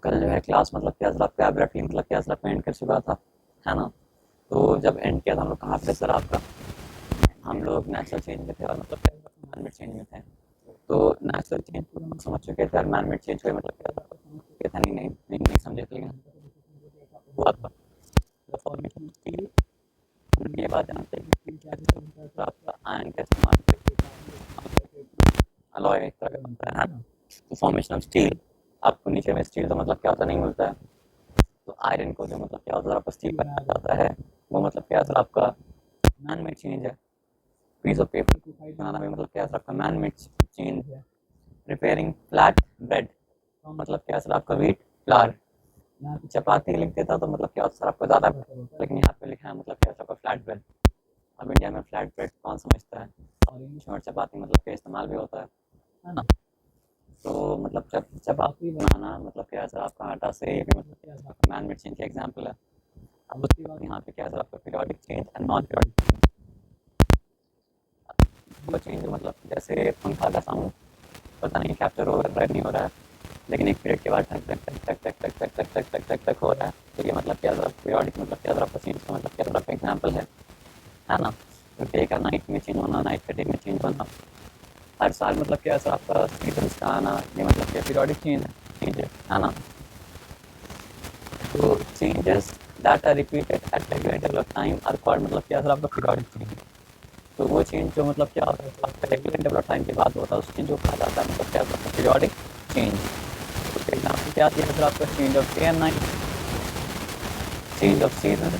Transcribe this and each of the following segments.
कल जो है क्लास मतलब क्या सर आपका एब्रेटली मतलब क्या सर आपका एंड कर चुका था, है ना। तो जब एंड किया था हम लोग कहाँ पे थे सर आपका, हम लोग नेचुरल चेंज में थे और मतलब क्या मैनमेड चेंज में थे। तो नेचुरल चेंज को हम समझ चुके थे और मैनमेड चेंज को मतलब क्या था समझ चुके थे, नहीं नहीं नहीं, नहीं समझे थे, लेकिन हुआ था फॉर्मेशन स्टील। हम ये बात जानते हैं कि कैसे होता है आपका आयन का इस्तेमाल अलॉय एक तरह का बनता है ना। तो फॉर्मेशन ऑफ स्टील, आपको नीचे में स्टील तो मतलब क्या होता नहीं मिलता है, तो आयरन को जो मतलब क्या होता है आपका स्टील बनाया जाता है, वो मतलब क्या होता है आपका मैन मेड चेंज है। पीस ऑफ पेपर को बनाना भी मतलब क्या होता है आपका मैन मेड चेंज है। प्रिपेयरिंग फ्लैट ब्रेड मतलब क्या सर आपका व्हीट फ्लावर, यहाँ पे चपाती लिख देता तो मतलब क्या होता सर आपको ज़्यादा बेहतर होता, लेकिन यहाँ पे लिखा है मतलब क्या सर आपका फ्लैट ब्रेड। अब इंडिया में फ्लैट ब्रेड कौन समझता है, और इंग्लिश में चपाती मतलब का इस्तेमाल भी होता है ना। तो मतलब जब चपाती बनाना मतलब क्या सर आपका आटा से, ये भी मतलब क्या सर आपका मैन मेड चेंज का एग्जाम्पल है। अब उसके बाद यहाँ पे क्या सर आपका periodic change and non periodic वो चेंज, मतलब जैसे पंखा का साउंड पता नहीं कैप्चर हो रहा है नहीं हो रहा है, लेकिन एक पीरियड के बाद टक टक टक टक टक टक टक टक टक टक टक हो रहा है। तो ये मतलब क्या सर पीरियोडिक मतलब क्या सर आपका चेंज का मतलब क्या सर आपका एग्जाम्पल है ना। तो डे का नाइट में चेंज होना, नाइट का डे में चेंज होना, हर साल मतलब क्या सर आपका सीजन्स का आना, ये मतलब क्या पीरियोडिक चेंज है ना। तो changes that are repeated at regular interval of time are called मतलब क्या सर आपका पीरियोडिक चेंज। तो वो चेंज जो मतलब क्या होता है आपका रेगुलर इंटरवल ऑफ टाइम के बाद होता है उस चेंज को कहा जाता है मतलब क्या होता है पीरियोडिक चेंज। उसका एग्जाम्पल क्या दिया सर आपका change of day and night, change of season,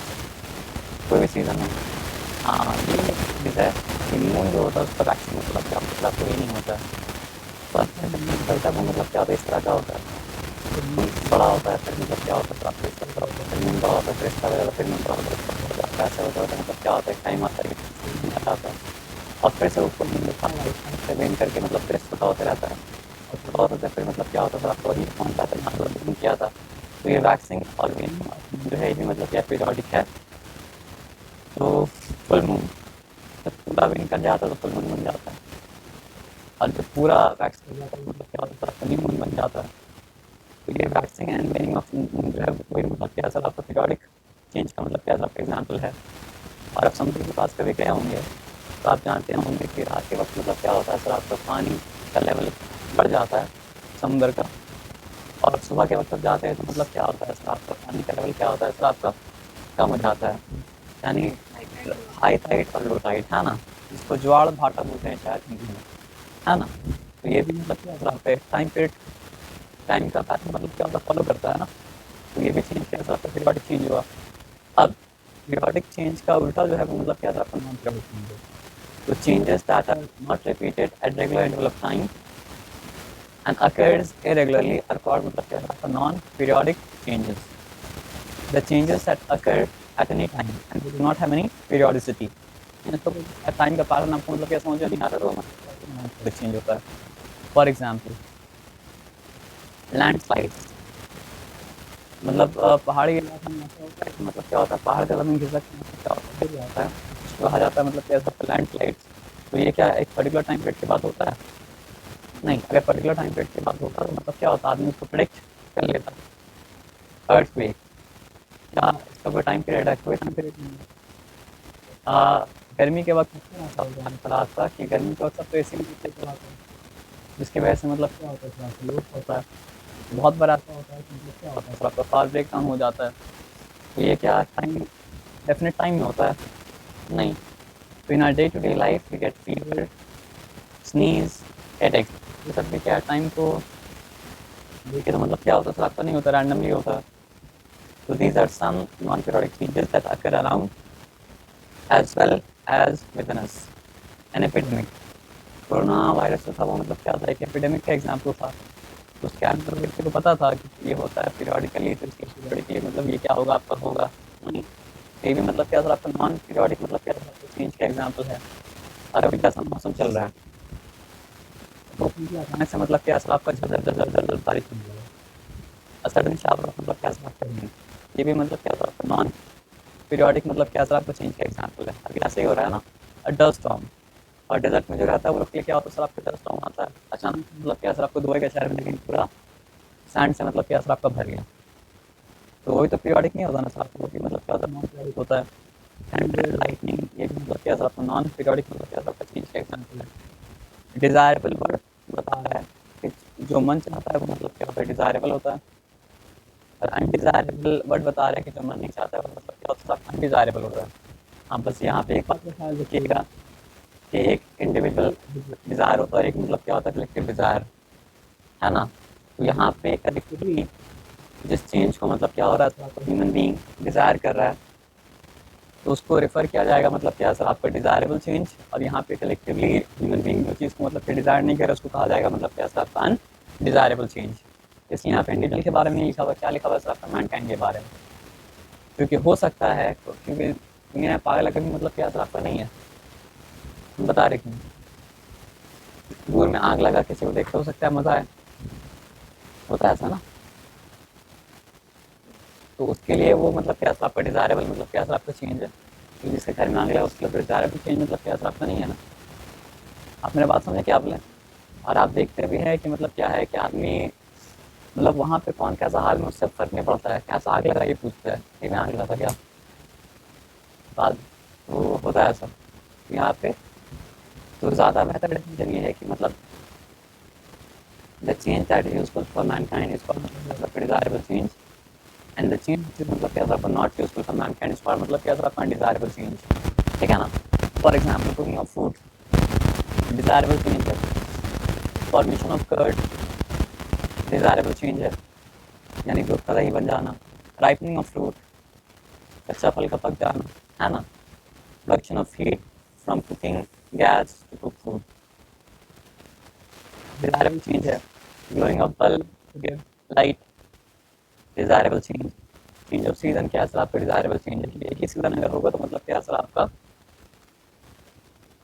कोई भी सीजन है। हाँ ये चीज़ है कि मून जो होता है उसका वैक्सीन मतलब कोई नहीं होता है। फर्स्ट में जब मून निकलता है वो मतलब क्या होता है इस तरह का होता है, फिर मून बड़ा होता है, फिर मतलब क्या होता है आपको इस तरह का होता है, फिर मून बड़ा होता है, फिर इस तरह का, फिर मून बड़ा होता है, ऐसे होता है मतलब क्या होता है टाइम आता है कि मून आता है और फिर से ऊपर मून दिखा है वेन करके मतलब फिर छोटा होता रहता है और छोटा होता है, फिर मतलब क्या होता है आपको वही पहुँच जाता है जहाँ पर मून किया था। तो ये वैक्सिंग और वेनिंग जो है ये भी मतलब क्या पीरियोडिक है। तो फुल मून जब पूरा विन कर जाता है तो फुल मून बन जाता है, और जब पूरा वैक्स कर जाता है मतलब क्या होता है फुल मून बन जाता है। तो ये वैक्सिंग एंड वेनिंग ऑफ मून जो है वही मतलब क्या सर आपका पीरियोडिक चेंज का मतलब क्या सर आपका एग्जाम्पल है। और आप समुद्र के पास कभी गए होंगे तो आप जानते होंगे कि रात के वक्त मतलब क्या होता है सर आपका पानी का लेवल बढ़ जाता है समुद्र का, और सुबह के वक्त जब जाते हैं तो मतलब क्या होता है सर आपका पानी का लेवल क्या होता है सर आपका कम हो जाता है, यानी हाई टाइड और लो टाइड है ना, जिसको ज्वार भाटा बोलते हैं शायद हिंदी में, है ना। तो ये भी मतलब क्या सर आपका टाइम पीरियड टाइम का पैटर्न मतलब क्या होता है फॉलो करता है ना। तो ये भी चेंज क्या सर आपका पीरियोडिक चेंज हुआ। अब पीरियोडिक चेंज का उल्टा जो है वो मतलब क्या सर आपका नॉन पीरियोडिक चेंज है। तो changes that are not repeated at regular interval of time and occurs irregularly are called मतलब क्या है non periodic changes. The changes that occur at any time and they do not have any periodicity. तो time का पालन आपको मतलब क्या समझ में नहीं आ रहा, तो मतलब चेंज होता है। फॉर एग्जाम्पल लैंडस्लाइड्स, मतलब पहाड़ी इलाके में ऐसा होता है कि मतलब क्या होता है पहाड़ का ज़मीन खिसक के मतलब क्या होता है गिर जाता है, उसको कहा जाता है मतलब क्या लैंडस्लाइड्स। तो ये क्या एक पर्टिकुलर टाइम पीरियड के बाद होता है, नहीं अगर पर्टिकुलर टाइम पीरियड के बाद होता है तो मतलब क्या होता है आदमी उसको प्रेडिक्ट कर लेता है। अर्थक्वेक, क्या इसका कोई टाइम पीरियड है, कोई टाइम पीरियड नहीं है। गर्मी के वक्त पता था कि गर्मी के वक्त सब तो एसी में चलाते हैं, जिसकी वजह से मतलब क्या होता है थोड़ा सा लूज होता है, बहुत बार ऐसा होता है कि मतलब क्या होता है थोड़ा सा पावर ब्रेक डाउन हो जाता है। तो ये क्या टाइम डेफिनेट टाइम में होता है नहीं। तो in our day to day life we get fever, sneeze, headache, ये सब भी क्या टाइम को देखिए तो मतलब क्या होता है आपका नहीं होता, रैंडमली होता है। तो these are some non-periodic changes that occur around as well as within us. An epidemic, corona virus जो था वो मतलब क्या था एक एपिडेमिक का एग्जाम्पल था। तो उसके अंदर व्यक्ति को पता था कि ये होता है पीरियोडिकली, तो इसकी पीरियोडिकली मतलब ये क्या होगा आपका होगा नहीं। ये भी मतलब क्या सर आपका नॉन पीरियोडिक मतलब क्या था आपका चेंज का एग्जाम्पल है। और अभी जैसा मौसम चल रहा है तो अचानक से मतलब क्या सर आपका झर झर झर झर झर बारिश होने लगा, सडन शावर मतलब क्या सर आपका ये भी मतलब क्या सर आपका नॉन पीरियोडिक मतलब क्या सर आपका चेंज का एग्जाम्पल है। अभी ऐसे ही हो रहा है ना। डस्ट स्टॉर्म, और डेजर्ट में जो रहता है वो लोग के लिए क्या होता है सर आपका डस्ट स्टॉर्म आता है अचानक, मतलब क्या सर आपको दुबई का शहर में लेकिन पूरा सैंड से मतलब क्या सर आपका भर गया, तो वही तो पीरियोडिक नहीं होता ना सर, वो भी मतलब क्या होता है नॉन पीरियोडिक होता है। थंडर लाइटनिंग ये भी मतलब क्या सर आपका नॉन पीरियोडिक मतलब क्या सर आपका चेंज का एग्जाम्पल है। डिजायरेबल वर्ड बता रहा है कि जो मन चाहता है वो मतलब क्या होता है डिजायरेबल होता है, और अनडिजायरेबल वर्ड बता रहा है कि जो मन नहीं चाहता है वो मतलब क्या होता है अनडिजायरेबल होता है। हाँ बस यहाँ पे एक बात का ख्याल रखिएगा कि एक इंडिविजुअल डिज़ायर होता है, एक मतलब क्या होता है कलेक्टिव डिज़ायर, है ना। तो यहाँ पे कलेक्टिवली जिस चेंज को मतलब क्या हो रहा है तो ह्यूमन बीइंग डिज़ायर कर रहा है, तो उसको रेफर किया जाएगा मतलब क्या सर आपका डिज़ायरेबल चेंज। और यहाँ पे कलेक्टिवली ह्यूमन बीइंग जो चीज़ को मतलब क्या डिज़ायर नहीं कर रहा उसको कहा जाएगा मतलब क्या सर आपका अनडिज़ायरेबल चेंज। इसलिए यहाँ पे इंडिविजुअल के बारे में नहीं लिखा हुआ, क्या लिखा हुआ सर आपका मैनकाइंड के बारे में, क्योंकि हो सकता है क्योंकि दुनिया पागल कभी मतलब क्या सर आपका नहीं है, हम बता रहे क्यों। दूर में आग लगा किसी को देख के हो सकता है मज़ा आए, होता है ऐसा ना। तो उसके लिए वो मतलब क्या आपका डिज़ायरेबल मतलब क्या आपका चेंज है, तो जिसके घर में आग लगा उसके लिए डिज़ायरेबल चेंज मतलब क्या आपका नहीं है ना। आप मेरे बात समझे क्या आपने। और आप देखते भी हैं कि मतलब क्या है कि आदमी मतलब वहाँ पे कौन कैसा हाल में उससे फर्क नहीं पड़ता है, कैसा आग लगा ये पूछता है कि मैं आग लगा था क्या बात, तो होता है ऐसा यहाँ पे। तो ज़्यादा बेहतर डिसीजन ये है कि मतलब the change that is useful for mankind is for desirable change, and the change मतलब क्या था not useful for mankind is for मतलब क्या था अनडिजायरेबल चेंज, ठीक है ना। For example cooking of food desirable change है, formation of curd desirable change है, यानी दूध का दही बन जाना, राइपनिंग ऑफ फ्रूट कच्चा फल का पक जाना, है ना। Production of heat from cooking gas to cook food desirable change है, glowing of bulb to give light desirable change, change of season क्या सर आपका डिजायरेबल चेंज है, कि एक ही सीजन अगर होगा तो मतलब क्या सर आपका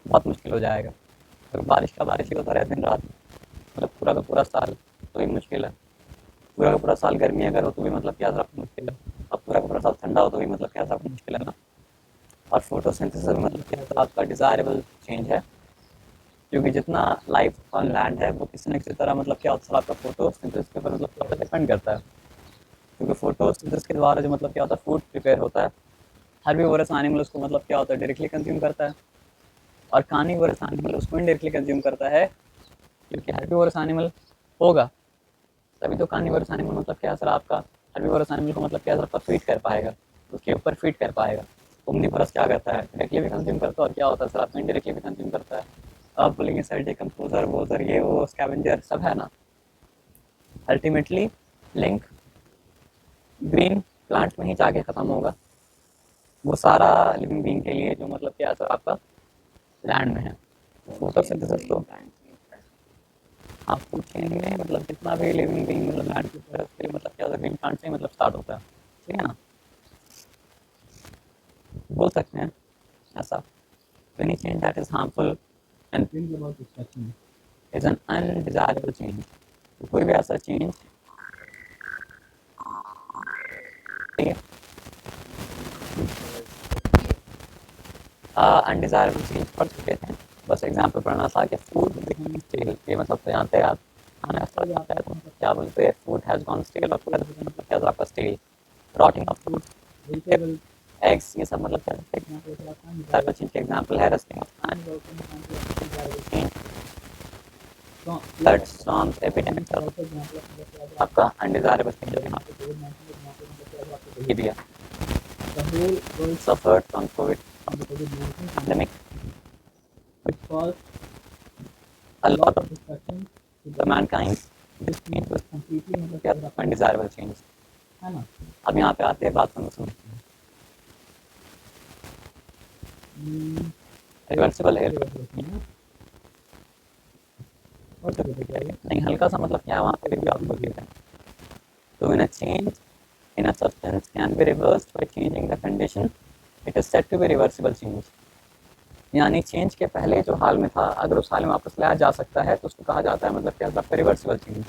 बहुत मुश्किल हो जाएगा। तो बारिश ही होता रहे दिन रात मतलब पूरा का पूरा साल तो ही मुश्किल है, पूरा का पूरा साल गर्मी अगर हो तो भी मतलब क्या सर आपको मुश्किल है, अब पूरा का पूरा साल ठंडा हो तो भी मतलब क्या सर आपको मुश्किल है ना। और फोटोसिंथेसिस मतलब क्या सर आपका डिजायरेबल चेंज है, क्योंकि जितना लाइफ ऑन लैंड है वो किसी न किसी तरह मतलब क्या होता है आपका फोटोसिंथेसिस के ऊपर मतलब क्या डिपेंड करता है, क्योंकि फोटोसिंथेसिस के द्वारा जो मतलब क्या होता है फूड प्रिपेयर होता है। हर्बीवोरस एनिमल उसको मतलब क्या होता है डायरेक्टली कंज्यूम करता है, और कार्निवोरस एनिमल उसको इनडायरेक्टली कंज्यूम करता है, क्योंकि हर्बीवोरस एनिमल होगा तभी तो कार्निवोरस एनिमल मतलब क्या सर आपका हर्बीवोरस एनिमल को मतलब क्या सर आपका फीड कर पाएगा, उसके ऊपर फीड कर पाएगा। ओमनीवोरस क्या करता है डायरेक्टली भी कंज्यूम करता है, और क्या होता है सर आपका इनडायरेक्टली भी कंज्यूम करता है। आप बोलेंगे सर डिकम्पोजर वोजर ये वो स्कैवेंजर सब है ना, अल्टीमेटली लिंक ग्रीन प्लांट में ही जाके खत्म होगा, वो सारा लिविंग बीइंग के लिए जो मतलब क्या सर आपका लैंड में है। फोटोसिंथेसिस तो आप फूड चेन में मतलब जितना भी लिविंग बीइंग मतलब लैंड की तरफ से मतलब क्या ग्रीन प्लांट से मतलब स्टार्ट होता है, ठीक है ना। बोल सकते हैं ऐसा, any change that is harmful and brings about destruction is an undesirable change। तो कोई भी ऐसा चेंज ठीक है अनडिजायरेबल चेंज पढ़ चुके थे, बस एग्जाम्पल पढ़ना था कि फूड बिकमिंग स्टेल, ये मतलब तो जानते हैं आप खाना ऐसा जाता है तो मतलब क्या बोलते हैं फूड हैज गॉन स्टेल, और पूरा मतलब क्या आपका stale, rotting of fruit vegetable eggs ये सब मतलब क्या चीज के एग्जाम्पल है, rusting of flood storms epidemics आपका अनडिजायरेबल चेंज है। ये दिया the whole world suffered from COVID-19 pandemic, which caused a lot of destruction to the mankind. This change was completely मतलब undesirable change, है ना। अब यहाँ पे आते हैं बात को समझते हैं, रिवर्सिबल है और नहीं हल्का सा मतलब क्या वहाँ पे भी आपको दिया है। तो in a change in a substance can be reversed by changing the condition, it is said to be reversible change। यानी चेंज के पहले जो हाल में था अगर उस हाल में वापस लाया जा सकता है तो उसको कहा जाता है मतलब क्या आपका रिवर्सिबल चेंज।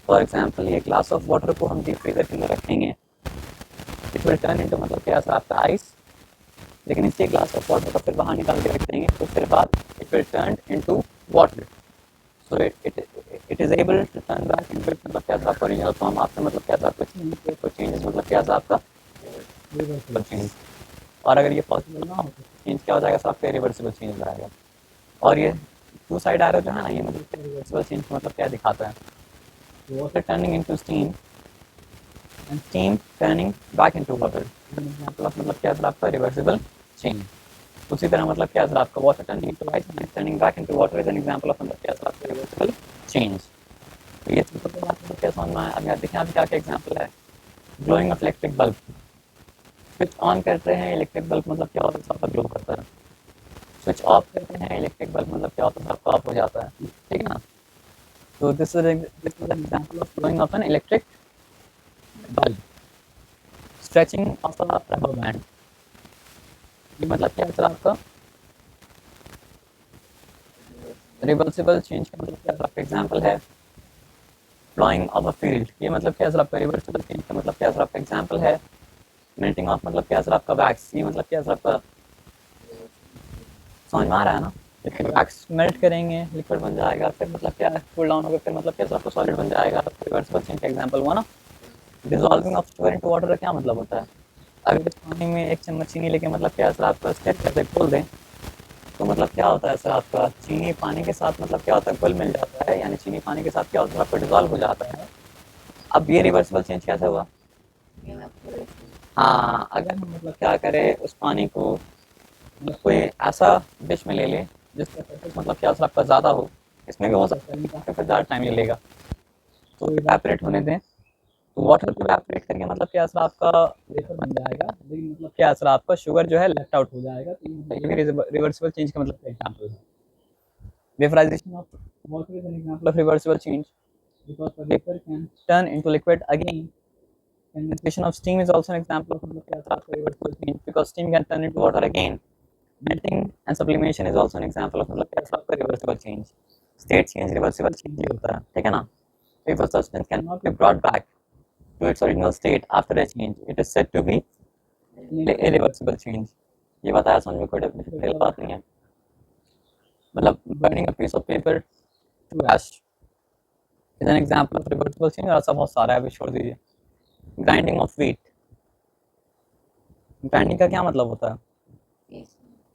फॉर एग्जाम्पल ये ग्लास ऑफ वाटर को हम डीप फ्रीजर के अंदर रखेंगे, इट विल टर्न इनटू मतलब क्या आपका आइस, लेकिन इसी ग्लास ऑफ वाटर को फिर बाहर निकाल के रख देंगे तो फिर बाद it will turn into water. So it is able to turn back into its मतलब क्या था आपका ओरिजिनल फॉर्म आफ्टर मतलब क्या था आपका चेंजेस मतलब क्या था आपका रिवर्सिबल चेंज। और अगर ये पॉसिबल ना हो तो चेंज क्या हो जाएगा सर आपका रिवर्सिबल चेंज हो जाएगा। और ये टू साइड एरो जो है ना ये मतलब रिवर्सिबल चेंज का मतलब क्या दिखाता है, water turning into steam and steam turning back into water। मतलब क्या सर आपका रिवर्सिबल चेंज। उसी तरह मतलब क्या सर आपका water turning into ice and turning back into water is an example of मतलब क्या सर आपका रिवर्सिबल चेंज। तो ये तो मतलब क्या समझ में आया। अब यहाँ देखें आप क्या क्या एग्जाम्पल है। Glowing of electric bulb, switch on करते हैं इलेक्ट्रिक बल्ब मतलब क्या होता है आपका ग्लो करता है। स्विच ऑफ करते हैं इलेक्ट्रिक बल्ब मतलब क्या होता है आपका ऑफ हो जाता है, ठीक है ना। तो this is example of glowing of an electric bulb. Stretching of a rubber band, ये मतलब क्या है आपका रिवर्सिबल चेंज का मतलब क्या आपका एग्जांपल है। फ्लोइंग ऑफ अ फील्ड, ये मतलब क्या सर आपका रिवर्सिबल चेंज का मतलब क्या सर आपका एग्जांपल है। मेल्टिंग ऑफ मतलब क्या सर आपका वैक्स, ये मतलब क्या सर आपका समझ में आ रहा है ना। वैक्स मेल्ट करेंगे लिक्विड बन जाएगा, फिर मतलब क्या है कूल डाउन होगा, फिर मतलब क्या सर आपका सॉलिड बन जाएगा। रिवर्सिबल चेंज का एग्जांपल हुआ ना। Dissolving of sugar into water का क्या मतलब होता है। अगर इस पानी में एक चम्मच चीनी लेके मतलब क्या सर आपका स्टेप करके खोल दें तो मतलब क्या होता है सर आपका चीनी पानी के साथ मतलब क्या होता है घुल मिल जाता है, यानी चीनी पानी के साथ क्या होता है आपका डिजॉल्व हो जाता है। अब ये रिवर्सिबल चेंज कैसे हुआ। हाँ अगर हम मतलब क्या करें उस पानी को मतलब कोई ऐसा डिश में ले ले जिसका सरफेस मतलब क्या सर आपका ज़्यादा हो, इसमें भी हो सकता है काफ़ी फिर ज़्यादा टाइम ले लेगा। तो इवेपोरेट होने दें, तो वाटर को इवेपोरेट करके मतलब क्या सर आपका वेपर बन जाएगा, लेकिन मतलब क्या सर आपका शुगर जो है लेफ्ट आउट हो जाएगा। तो ये भी रिवर्सिबल चेंज का मतलब एग्जाम्पल है। Vaporisation of water is an example of reversible change because the vapor can turn into liquid again. Condensation of steam is also an example of reversible change because steam can turn into water again. Melting and sublimation is also an example of reversible change. State change reversible change होता है, ठीक है ना। If a substance cannot be brought back to its original state after a change, it is said to be irreversible change। ये बताया समझ में कोई डिफिकल्ट बात नहीं है। मतलब burning a piece of paper to ash is an example of reversible change। और ऐसा बहुत सारा है, अभी छोड़ दीजिए। ग्राइंडिंग ऑफ व्हीट, ग्राइंडिंग का क्या मतलब होता है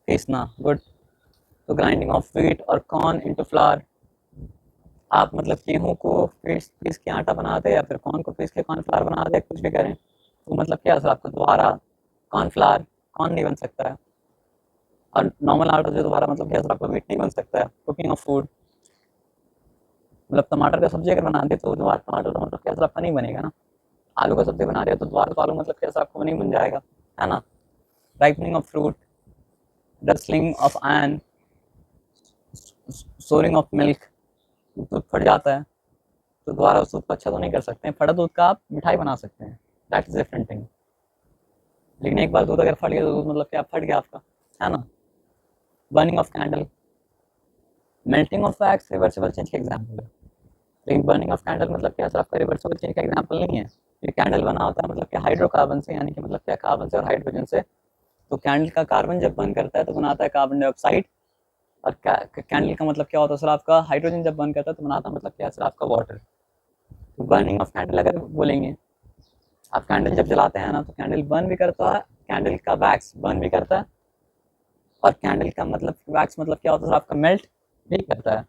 पीसना, गुड। तो ग्राइंडिंग ऑफ व्हीट और कॉर्न इनटू फ्लावर, आप मतलब गेहूं को पीस पीस के आटा बनाते या फिर कॉर्न को पीस के कॉर्नफ्लावर बनाते कुछ भी करें, तो मतलब क्या सर आपको दोबारा कॉर्नफ्लावर कॉर्न नहीं बन सकता है, और नॉर्मल आटा जो दोबारा मतलब क्या सर आपको व्हीट नहीं बन सकता है। कुकिंग ऑफ फूड, मतलब टमाटर का सब्जी अगर बनाते तो दोबारा टमाटर तो मतलब क्या सर आपका नहीं बनेगा ना। आलू का सब्जी बना रहे हो तो दोबारा तो आलू मतलब क्या सर आपको नहीं बन जाएगा, है ना। Ripening of fruit, rusting of iron, souring of milk, दूध फट जाता है तो दोबारा उस दूध को अच्छा तो नहीं कर सकते हैं, फटा दूध का आप मिठाई बना सकते हैं, दैट इज डिफरेंट थिंग। लेकिन एक बार दूध अगर फट गया तो दूध मतलब क्या फट गया आपका, है ना। Burning of candle, melting of wax reversible change का एग्जाम्पल है, लेकिन बर्निंग ऑफ कैंडल मतलब क्या सर आपका रिवर्सिबल चेंज का एग्जाम्पल नहीं है। ये कैंडल बना होता है मतलब क्या हाइड्रोकार्बन से, यानी कि मतलब क्या कार्बन से और हाइड्रोजन से। तो कैंडल का कार्बन जब बर्न करता है तो बनाता है कार्बन डाइऑक्साइड, और कैंडल का मतलब क्या होता है सर आपका हाइड्रोजन जब बर्न करता है तो बनाता है मतलब क्या सर आपका वाटर। तो बर्निंग ऑफ कैंडल अगर बोलेंगे, आप कैंडल जब जलाते हैं ना तो कैंडल बर्न भी करता है, कैंडल का वैक्स बर्न भी करता है, और कैंडल का मतलब वैक्स मतलब क्या होता है आपका मेल्ट भी करता है।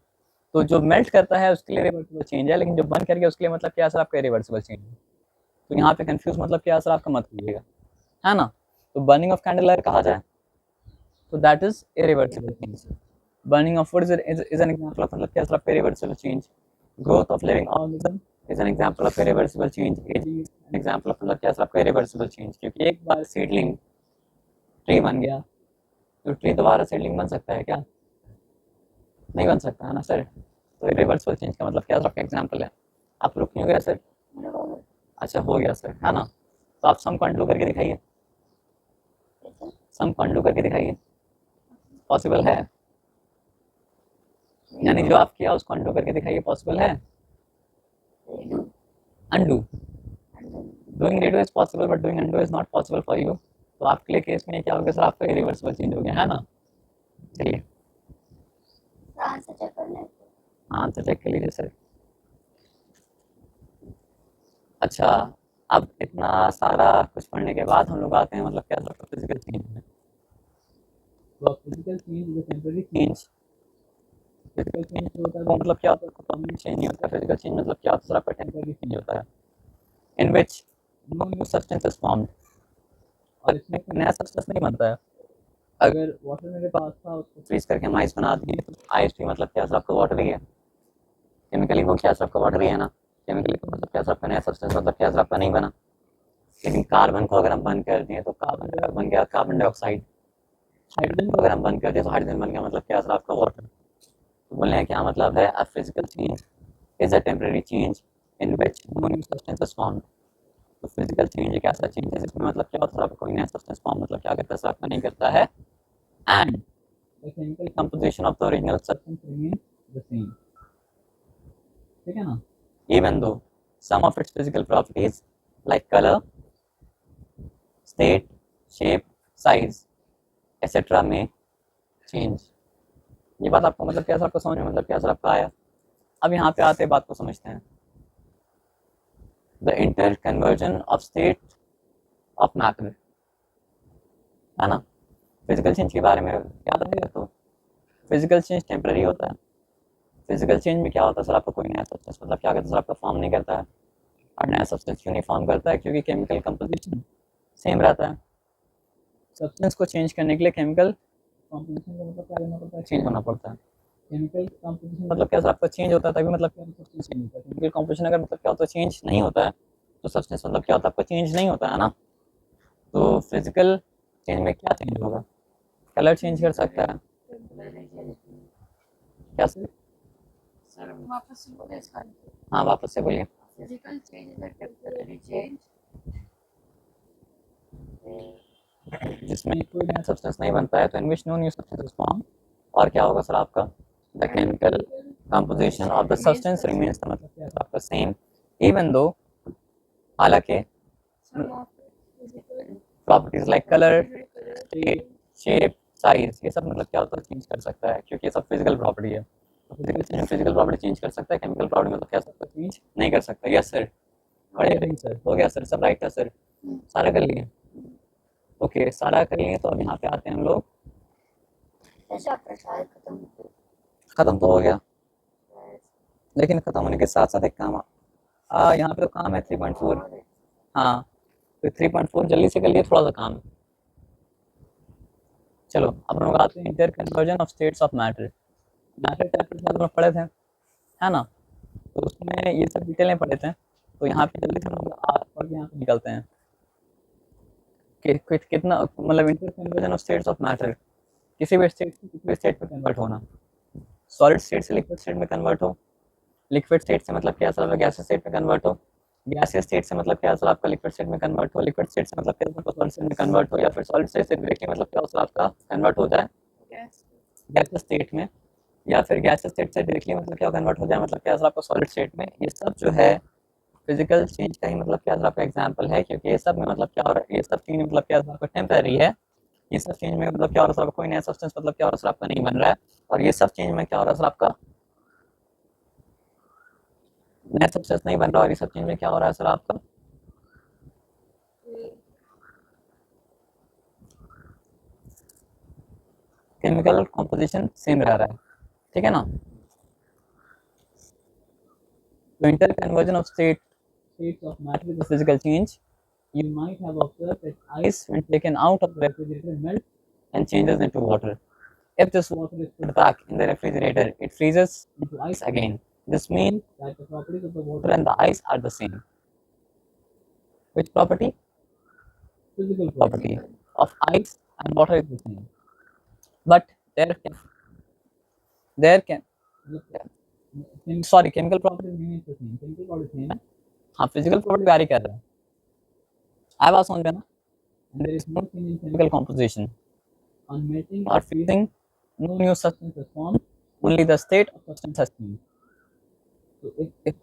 तो जो मेल्ट करता है उसके लिए रिवर्सिबल चेंज है, लेकिन जो बर्न कर गया उसके लिए मतलब क्या सर आपका रिवर्सिबल चेंज है। तो यहाँ पे कंफ्यूज मतलब क्या सर आपका मत कीजिएगा, है ना। तो बर्निंग ऑफ कैंडल अगर कहा जाए तो that is irreversible change. Burning of would is an example of मतलब क्या सर आपका irreversible change. Growth of living organism is an example of irreversible change. Aging is an example of मतलब क्या sir आपका irreversible change, क्योंकि एक बार seedling tree बन गया तो ट्री दोबारा सीडलिंग बन सकता है क्या, नहीं बन सकता है ना सर। तो irreversible change का मतलब क्या सर आपका एग्जाम्पल है। आप रुक नहीं गया सर, अच्छा हो गया सर, है ना। तो आप सम को अंडू करके दिखाइए, सम को अंडू करके दिखाइए, पॉसिबल है, यानी जो आप किया उसको अंडू करके दिखाइए, पॉसिबल है। Undo, doing redo is possible but doing undo is not possible for you. तो आपके लिए केस में क्या होगा सर आपका रिवर्सिबल चेंज हो गया, है ना। चलिए हाँ तो चेक कर लीजिए सर। अच्छा, अब इतना सारा कुछ पढ़ने के बाद हम लोग आते हैं मतलब क्या होता है फिजिकल चेंज में। तो physical change temporary change, physical change जो होता है वो मतलब क्या होता है, परमानेंट चेंज नहीं होता। फिजिकल चेंज मतलब क्या होता है, आपका टेम्पररी चेंज होता है, in which no new substance is formed, और इसमें कोई नया सब्सटेंस नहीं बनता है। अगर वाटर मेरे पास था उसको फ्रीज करके हम आइस बना दिए तो आइस भी मतलब क्या आपका वाटर ही है, केमिकली वो क्या आपका वाटर ही है ना, केमिकली तो मतलब क्या आपका नया सब्सटेंस मतलब क्या आपका नहीं बना। लेकिन कार्बन को अगर हम बंद कर दिए तो कार्बन बन गया कार्बन डाइऑक्साइड, हाइड्रोजन को अगर हम बंद कर दिए तो हाइड्रोजन बन गया मतलब क्या आपका वाटर। तो बोलने का क्या मतलब है, a physical change is a temporary change in which no new substance is formed. तो फिजिकल चेंज एक ऐसा चेंज है जिसमें मतलब क्या होता है, आपका कोई नया सब्सटेंस फॉर्म मतलब क्या करता है, आपका नहीं करता है, and the chemical composition of the original substance remain the same. ठीक है ना, even though some of its physical properties like colour, state, shape, size etcetera में चेंज। ये बात आपको मतलब कैसा आपको समझ में मतलब कैसा आपका आया। अब यहाँ पे आते बात को समझते हैं, the inter conversion of state of matter, है ना। फिजिकल चेंज के बारे में याद रखेगा तो फिजिकल चेंज टेम्पररी होता है। फिजिकल चेंज में क्या होता है सर, आपको कोई नया सब्सटेंस मतलब क्या करता है सर, आपका फॉर्म नहीं करता है। और नया सब्सटेंस क्यों नहीं फॉर्म करता है, क्योंकि केमिकल कंपोजिशन सेम रहता है। सब्सटेंस को चेंज करने के लिए केमिकल कंपोजिशन का मतलब क्या करना पड़ता है, चेंज होना पड़ता है। केमिकल कंपोजिशन मतलब क्या सर, आपका चेंज होता है तभी मतलब क्या सब्सटेंस चेंज होता है। केमिकल कंपोजिशन अगर मतलब क्या होता है चेंज नहीं होता है तो सब्सटेंस मतलब क्या होता है, आपका चेंज नहीं होता है ना। तो फिजिकल चेंज में क्या चेंज होगा, कलर चेंज कर सकता है, क्या सर। सर वापस से बोले इसका। हाँ वापस से बोलिए। Physical change is a temporary change जिसमें कोई नया सब्सटेंस नहीं बनता है तो in which no new substance form. और क्या होगा सर आपका, the chemical composition of the substance remains, मतलब क्या है आपका सेम, इवन दो हालांकि some of physical properties like colour, state, shape, size ये सब मतलब क्या होता है चेंज कर सकता है, क्योंकि ये सब फिजिकल प्रॉपर्टी है। तो फिजिकल प्रॉपर्टी चेंज कर सकता है, केमिकल प्रॉपर्टी मतलब क्या सकता चेंज नहीं कर सकता। यस सर, बड़े नहीं सर, हो गया सर, सब राइट था सर, सारा कर लिए। ओके सारा कर लिए, तो अब यहाँ पे आते हैं हम लोग, ऐसा आपका शायद खत्म खत्म तो हो गया, लेकिन खत्म होने के साथ साथ एक काम यहाँ पे तो काम है 3.4। हाँ तो 3.4 जल्दी से कर लिए, थोड़ा सा काम है। चलो अब हम लोग आते हैं inter conversion of states of matter. Matter chapter में हम पढ़े थे, है ना, तो उसमें ये सब डिटेलें पढ़े थे। तो यहाँ पे जल्दी से हम लोग पढ़ के यहाँ पे निकलते हैं कि कितना मतलब inter conversion of states of matter, किसी भी स्टेट से किसी भी स्टेट में कन्वर्ट होना, सॉलिड स्टेट से लिक्विड स्टेट में कन्वर्ट हो, लिक्विड स्टेट से मतलब क्या सर गैसियस स्टेट में कन्वर्ट हो, गैसियस स्टेट से मतलब क्या सर आपका लिक्विड स्टेट में कन्वर्ट हो, लिक्विड स्टेट से मतलब क्या सर सॉलिड स्टेट में कन्वर्ट हो, या फिर सॉलिड स्टेट से डायरेक्टली मतलब क्या सर आपका कन्वर्ट हो जाए गैसियस स्टेट में, या फिर गैसियस स्टेट से डायरेक्टली मतलब क्या कन्वर्ट हो जाए मतलब क्या सर आपका सॉलिड स्टेट में। ये सब जो है फिजिकल चेंज का ही मतलब क्या सर आपका एग्जाम्पल है, क्योंकि ये सब में मतलब क्या हो रहा है, ये सब चीज मतलब क्या सर आपका टेम्पररी है। ये सब चेंज में मतलब क्या हो रहा है सर, कोई नया सब्सटेंस मतलब क्या हो रहा है सर आपका नहीं बन रहा है। और ये सब चेंज में क्या हो रहा है सर आपका नया सब्सटेंस नहीं बन रहा, और ये सब चेंज में क्या हो रहा है सर आपका केमिकल कॉम्पोजिशन सेम रह रहा है। ठीक है ना, तो inter conversion of states of matter is a physical change. You might have observed that ice, when taken out of the refrigerator, melts and changes into water. If this water is put back in the refrigerator, it freezes into ice again. This means that the properties of the water and the ice are the same. Which property? Physical property of ice and water is the same. But there can sorry, chemical properties remain the same. Chemical properties same है, हाँ physical property vary कर रहा है। I was on Bena, and there is no change in chemical composition. On melting or freezing, no new substance is formed, only the state of substance has changed.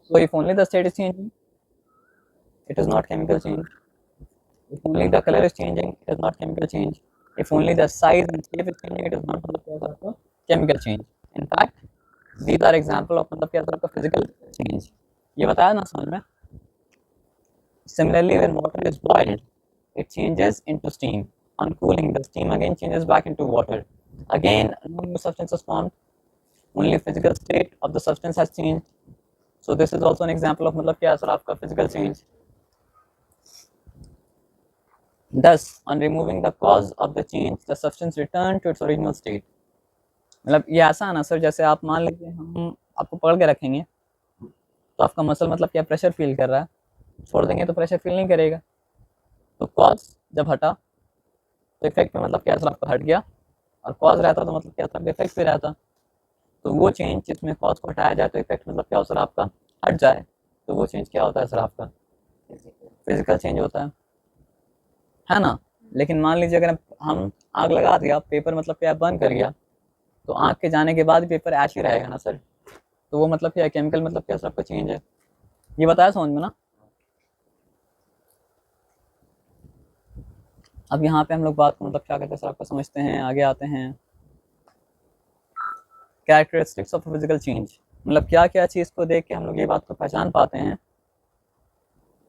So if only the state is changing, it is not chemical change. If only the color is changing, it is not chemical change. If only the size and shape is changing, it is not chemical change. In fact, these are example of मतलब क्या sir आपका physical change, ये बताया ना समझ में। Similarly, when water is boiled, it changes into steam. On cooling, the steam again changes back into water. Again, no new substance is formed. Only physical state of the substance has changed. So this is also an example of मतलब क्या sir आपका physical change. Thus, on removing the cause of the change, the substance return to its original state. मतलब ये ऐसा है ना sir, जैसे आप मान लीजिए हम आपको पकड़ के रखेंगे तो आपका मसल मतलब क्या प्रेशर फील कर रहा है, छोड़ देंगे तो प्रेशर फील नहीं करेगा। तो कॉज जब हटा तो इफेक्ट में मतलब क्या असर आपका हट गया, और कॉज रहता तो मतलब क्या था इफेक्ट भी रहता। तो वो चेंज जिसमें कॉज को हटाया जाए तो इफेक्ट मतलब क्या असर आपका हट जाए, तो वो चेंज क्या होता है सर आपका फिजिकल चेंज होता है ना। लेकिन मान लीजिए अगर हम आग लगा दिया, पेपर मतलब क्या बर्न कर गया, तो आग के जाने के बाद पेपर ऐश ही रहेगा ना सर, तो वो मतलब क्या केमिकल मतलब क्या सर आपका चेंज है, ये बताया समझ में ना। अब यहाँ पे हम लोग बात को मतलब क्या करते हैं सर आपका समझते हैं, आगे आते हैं। कैरेक्टरिस्टिक्स ऑफ फिजिकल चेंज, मतलब क्या क्या चीज़ को देख के हम लोग ये बात को पहचान पाते हैं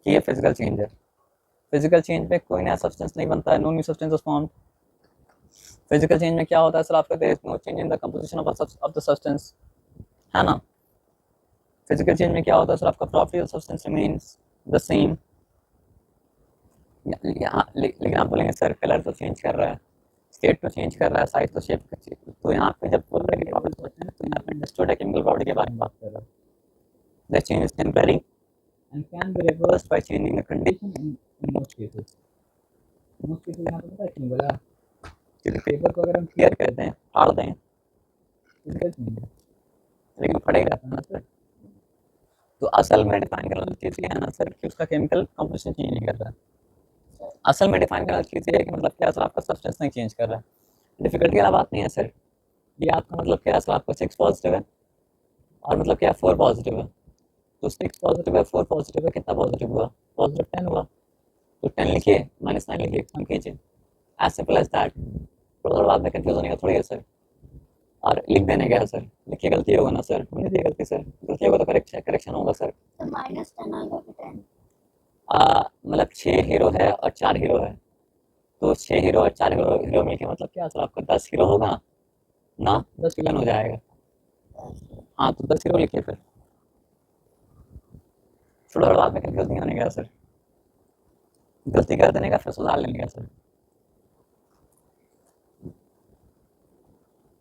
कि ये फिजिकल चेंज है। फिजिकल चेंज में कोई नया सब्सटेंस नहीं बनता है, no new substance is formed. Physical change में क्या होता है सर आपका, there is no change in the composition of the substance, है ना। फिजिकल चेंज में क्या होता है सर आपका, property of substance remains the same. लेकिन आप बोलेंगे सर कलर तो चेंज कर रहा है, स्टेट तो चेंज कर रहा है, साइज तो शेप का चेंज, तो यहाँ पे जब बोल रहे हैं प्रॉपर्टी होते हैं तो यहाँ पे अंडरस्टूड है केमिकल प्रॉपर्टी के बारे में बात कर रहे हैं। The change is temporary and can be reversed by changing the condition in most cases. Most cases यहाँ पे पता है क्यों बोला, क्योंकि पेपर को अगर हम क्लियर कर दें, फाड़ दें, फिजिकल चेंज है, लेकिन पड़ेगा ना सर। तो असल में डिफाइन करने वाली चीज़ ये है ना सर कि उसका केमिकल कंपोजिशन चेंज नहीं कर रहा है। असल में डिफाइन करने वाली चीज़ ये है कि मतलब क्या सर आपका सब्सटेंस नहीं चेंज कर रहा है। डिफिकल्टी वाला बात नहीं है सर, ये आपका मतलब क्या सर आपका 6 पॉजिटिव है और मतलब क्या 4 पॉजिटिव है, तो 6 पॉजिटिव है 4 पॉजिटिव है, कितना पॉजिटिव हुआ, पॉजिटिव 10 हुआ, तो 10 लिखिए -9 लिखिए, कम कीजिए, एज सिंपल एज दैट। थोड़ा बाद में कंफ्यूज होने का थोड़ी है सर, और लिख देने का सर, लिखिए गलती होगा ना सर, होने दी गलती सर, गलती होगा तो करेक्शन होगा सर। तो -10 होगा कि 10? मतलब 6 हीरो है और 4 हीरो है, तो 6 हीरो और 4 हीरो मिलके मतलब क्या सर आपका 10 हीरो होगा ना, 10 विलन हो जाएगा। हाँ तो 10 हीरो लिखिए फिर, थोड़ा बाद में कंफ्यूज नहीं होने का सर, गलती कर देने का फिर सुधार लेने का सर।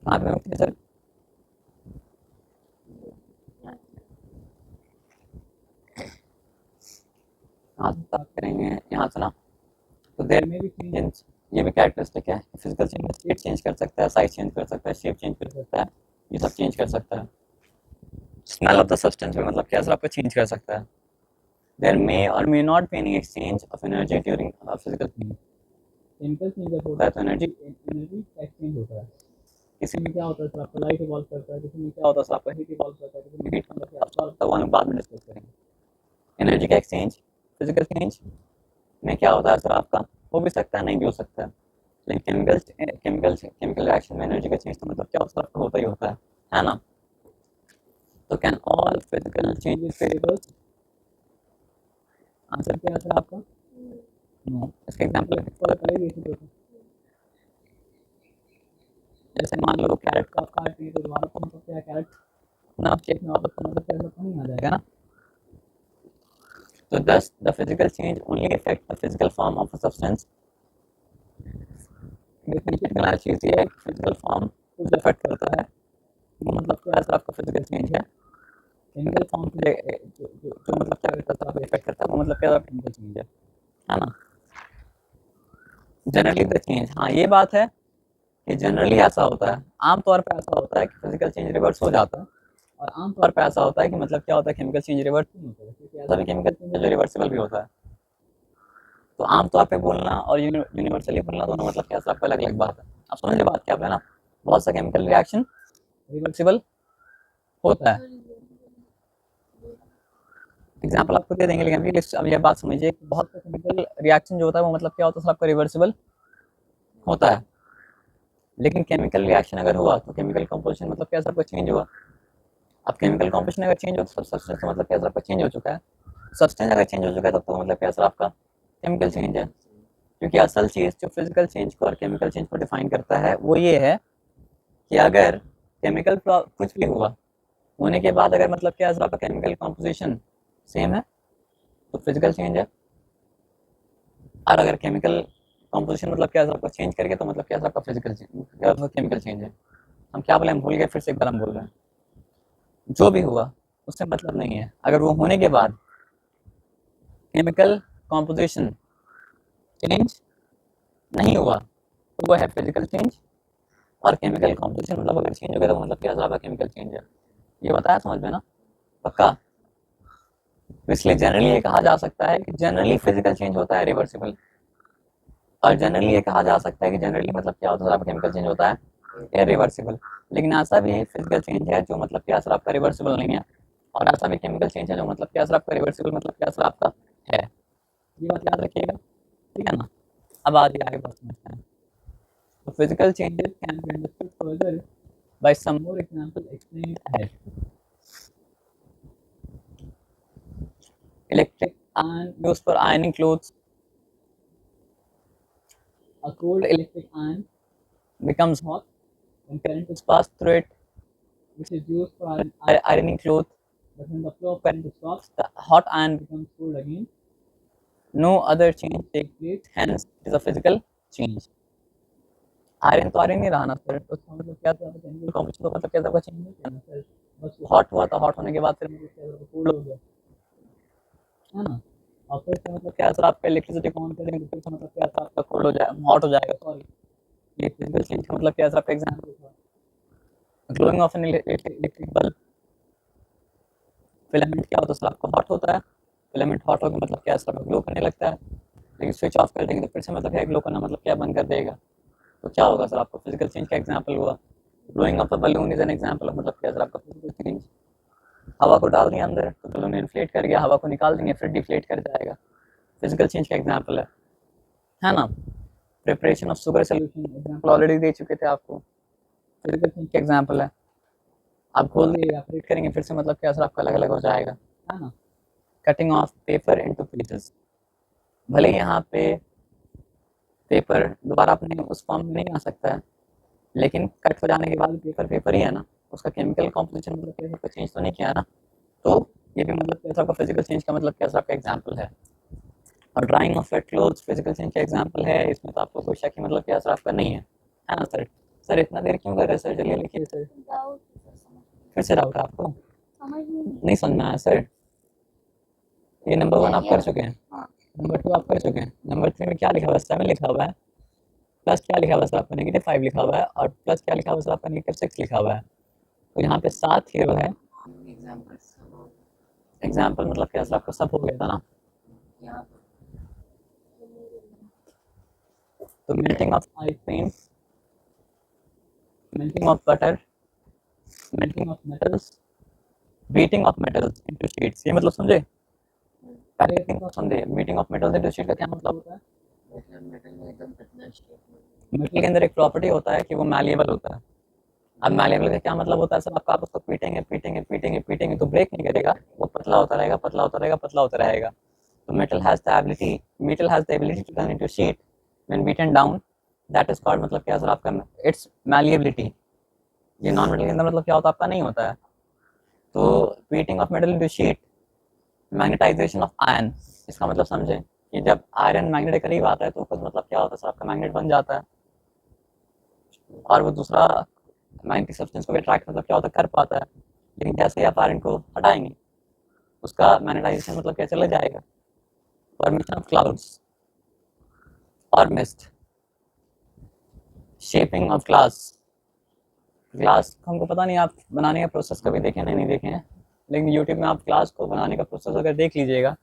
हाँ में सर हाँ बात करेंगे यहाँ से ना, तो देर में भी चेंज, ये भी कैरेक्टरिस्टिक है, फिजिकल चेंज में स्टेट चेंज कर सकता है, साइज चेंज कर सकता है, शेप चेंज कर सकता है, ये सब चेंज कर सकता है। स्मेल ऑफ द सब्सटेंस में मतलब क्या सर आपका चेंज कर सकता है। देयर मे और may not be any exchange of energy during physical change. Chemical change जब होता है तो एनर्जी एक्सचेंज होता है, किसी में क्या होता है सर आपका लाइट इवॉल्व करता है, किसी में क्या होता है सर आपका हीट इवॉल्व करता है, किसी में हीट मतलब क्या होता है वो हम बाद में डिस्कस करेंगे। एनर्जी का एक्सचेंज फिजिकल चेंज में क्या होता है सर आपका, हो भी सकता है नहीं भी हो सकता है, लेकिन केमिकल रिएक्शन में एनर्जी का चेंज तो मतलब क्या होता है, होता ही होता है ना। तो can all physical changes be reversed, answer क्या है सर आपका, नो। इसका एग्जांपल फॉलो करेंगे इसी तरह, जैसे मान लो कैरेट को आप काट दिए तो दोबारा तो मतलब क्या कैरेट ना आप शेप में वापस तो मतलब क्या नहीं आ जाएगा ना। तो thus the physical change only affect the physical form of a substance। Differentiate करना चीज़ ये है कि फिजिकल फॉर्म को जो अफेक्ट करता है वो मतलब क्या है आपका फिजिकल चेंज है। केमिकल फॉर्म जो मतलब क्या करता है इफेक्ट करता है वो मतलब क्या केमिकल चेंज है ना। जनरली द चेंज, हाँ ये बात है कि जनरली ऐसा होता है, आमतौर पर ऐसा होता है कि फिजिकल चेंज रिवर्स हो जाता है, और आमतौर पर ऐसा होता है कि मतलब क्या होता है केमिकल चेंज रिवर्स नहीं होता है, क्योंकि ऐसा भी केमिकल चेंज है जो रिवर्सिबल भी होता है। तो आमतौर पे बोलना और यूनिवर्सली बोलना दोनों मतलब क्या सबका अलग अलग बात है। आप समझ ली बात क्या है ना, बहुत सा केमिकल रिएक्शन रिवर्सिबल होता है। एग्जाम्पल आपको दे देंगे, लेकिन अब ये बात समझिए कि बहुत सा केमिकल रिएक्शन जो होता है वो मतलब क्या होता है सबका रिवर्सिबल होता है, लेकिन केमिकल रिएक्शन अगर हुआ तो केमिकल कंपोजिशन मतलब क्या सबका चेंज हुआ, अब केमिकल कॉम्पोजिशन अगर चेंज हो तो सब्सटेंस तो मतलब क्या सर आपका चेंज हो चुका है। सब्सटेंस अगर चेंज हो चुका है तब तो मतलब क्या सर आपका केमिकल चेंज है। क्योंकि असल चीज़ जो फिजिकल चेंज को और केमिकल चेंज को डिफाइन करता है वो ये है कि अगर केमिकल कुछ भी हुआ होने के बाद अगर मतलब क्या सर आपका केमिकल कॉम्पोजिशन सेम है तो फिजिकल चेंज है। और अगर केमिकल कॉम्पोजिशन मतलब क्या सर आपका चेंज करके तो मतलब क्या सर आपका फिजिकल चेंज केमिकल चेंज है। हम क्या बोले, हम भूल गए, फिर से एक बार हम बोल रहे हैं। जो भी हुआ उससे मतलब नहीं है, अगर वो होने के बाद केमिकल कॉम्पोजिशन चेंज नहीं हुआ तो वो है फिजिकल चेंज। और केमिकल कॉम्पोजिशन मतलब अगर चेंज हो गया तो मतलब क्या ज़्यादा केमिकल चेंज है। ये बताया समझ में ना, पक्का। तो इसलिए जनरली ये कहा जा सकता है कि जनरली फिजिकल चेंज होता है रिवर्सिबल, और जनरली ये कहा जा सकता है कि जनरली मतलब क्या होता है आपका केमिकल चेंज होता है इरिवर्सिबल। लेकिन ऐसा भी फिजिकल चेंज है जो मतलब क्या असर आपका रिवर्सिबल नहीं है, और ऐसा भी केमिकल चेंज है जो मतलब क्या असर आपका रिवर्सिबल मतलब क्या असर आपका है। ये बात याद रखिएगा, ठीक है ना। अब आगे बात समझते हैं। तो physical changes can be understood further by some more example explained ahead. Electric iron used for ironing clothes. A cold electric iron becomes hot when current is passed through it, which is used for ironing clothes. But when the flow of current stops, the hot iron becomes cold again. No other change takes place, hence it is a physical change. Iron तो iron नहीं रहा ना sir, तो उसका मतलब क्या था, chemical composition तो मतलब क्या था, चेंज नहीं किया ना सर, बस हॉट हुआ था, हॉट होने के बाद फिर मतलब क्या था, कूल हो गया, है ना। और फिर से मतलब क्या सर आपका इलेक्ट्रिसिटी को ऑन करेंगे तो फिर से मतलब क्या था आपका कूल हो जाएगा, हॉट हो जाएगा, सॉरी। ये फिजिकल चेंज का मतलब क्या सर आपका एग्जांपल था। Glowing of an electric bulb, filament क्या होता है सर आपका हॉट होता है, फिलामेंट हॉट होकर मतलब क्या सर ग्लो करने लगता है, लेकिन स्विच ऑफ कर देंगे तो फिर से मतलब क्या ग्लो करना मतलब क्या बंद कर देगा। तो क्या होगा सर आपका फिजिकल चेंज का एग्जाम्पल हुआ। Blowing of a balloon is an example of मतलब क्या सर आपका फिजिकल चेंज। हवा को डाल दिया अंदर तो बलून इन्फ्लेट कर गया, हवा को निकाल देंगे फिर डिफ्लेट कर जाएगा, फिजिकल चेंज का एग्जाम्पल है ना। Preparation of sugar solution example already दे चुके थे आपको, फिजिकल चेंज का एग्जाम्पल है। आप खोल दिए ऑपरेट करेंगे फिर से मतलब क्या सर आपका अलग अलग हो जाएगा, है ना। Cutting of paper into pieces, भले यहाँ पे पेपर दोबारा अपने उस फॉर्म में नहीं आ सकता है, लेकिन कट हो जाने के बाद पेपर पेपर ही है ना, उसका केमिकल कॉम्पोजिशन मतलब कैसे चेंज तो नहीं किया ना। तो ये भी मतलब कैसा आपका फिजिकल चेंज का मतलब कैसा आपका एग्जाम्पल है। और drying of wet clothes physical change का एग्जाम्पल है, इसमें तो आपको कोई शक ही मतलब क्या असर आपका नहीं है ना सर। सर इतना देर क्यों कर रहे हैं सर, जल्दी लिखिए सर। फिर से डाउट आपको, नहीं समझ में आया सर। ये नंबर 1 आप कर चुके हैं, नंबर 2 आप कर चुके हैं, नंबर 3 में क्या लिखा हुआ है, 7 लिखा हुआ है, प्लस क्या लिखा हुआ है सर आपका -5 लिखा हुआ है, और प्लस क्या लिखा हुआ है सर आपका -6 लिखा हुआ है। तो यहाँ पे 7 हीरो है। एग्जाम्पल मतलब क्या सर आपका सब हो गया था ना। तो melting of ice cream, melting of butter, melting of metals, beating of metals into sheets, ये मतलब समझे। पहले थिंग को समझे, meeting of metals into sheet का क्या मतलब होता है। मेटल के अंदर एक प्रॉपर्टी होता है कि वो मैलिएबल होता है। अब मैलिएबल का क्या मतलब होता है सर आपका, आप उसको पीटेंगे पीटेंगे पीटेंगे पीटेंगे तो ब्रेक नहीं करेगा, वो पतला होता रहेगा पतला होता रहेगा पतला होता रहेगा। तो metal has the ability to turn into sheet when beaten down, that is called मतलब क्या सर आपका its malleability। ये नॉन मेटल के अंदर मतलब क्या होता है आपका नहीं होता है। तो beating of metal into sheet, magnetisation of iron, इसका मतलब समझे कि जब आयरन मैग्नेट के करीब आता है तो खुद मतलब क्या होता है सर आपका मैग्नेट बन जाता है, और वो दूसरा मैग्नेटिक सब्सटेंस को भी अट्रैक्ट मतलब क्या होता है कर पाता है। लेकिन जैसे ही आप आयरन को हटाएंगे उसका मैग्नेटाइजेशन मतलब क्या चला जाएगा। फॉर्मेशन ऑफ क्लाउड्स और mist, shaping of glass, glass हमको पता नहीं आप बनाने का प्रोसेस कभी देखे नहीं देखे हैं, लेकिन यूट्यूब में आप ग्लास को बनाने का प्रोसेस अगर देख लीजिएगा,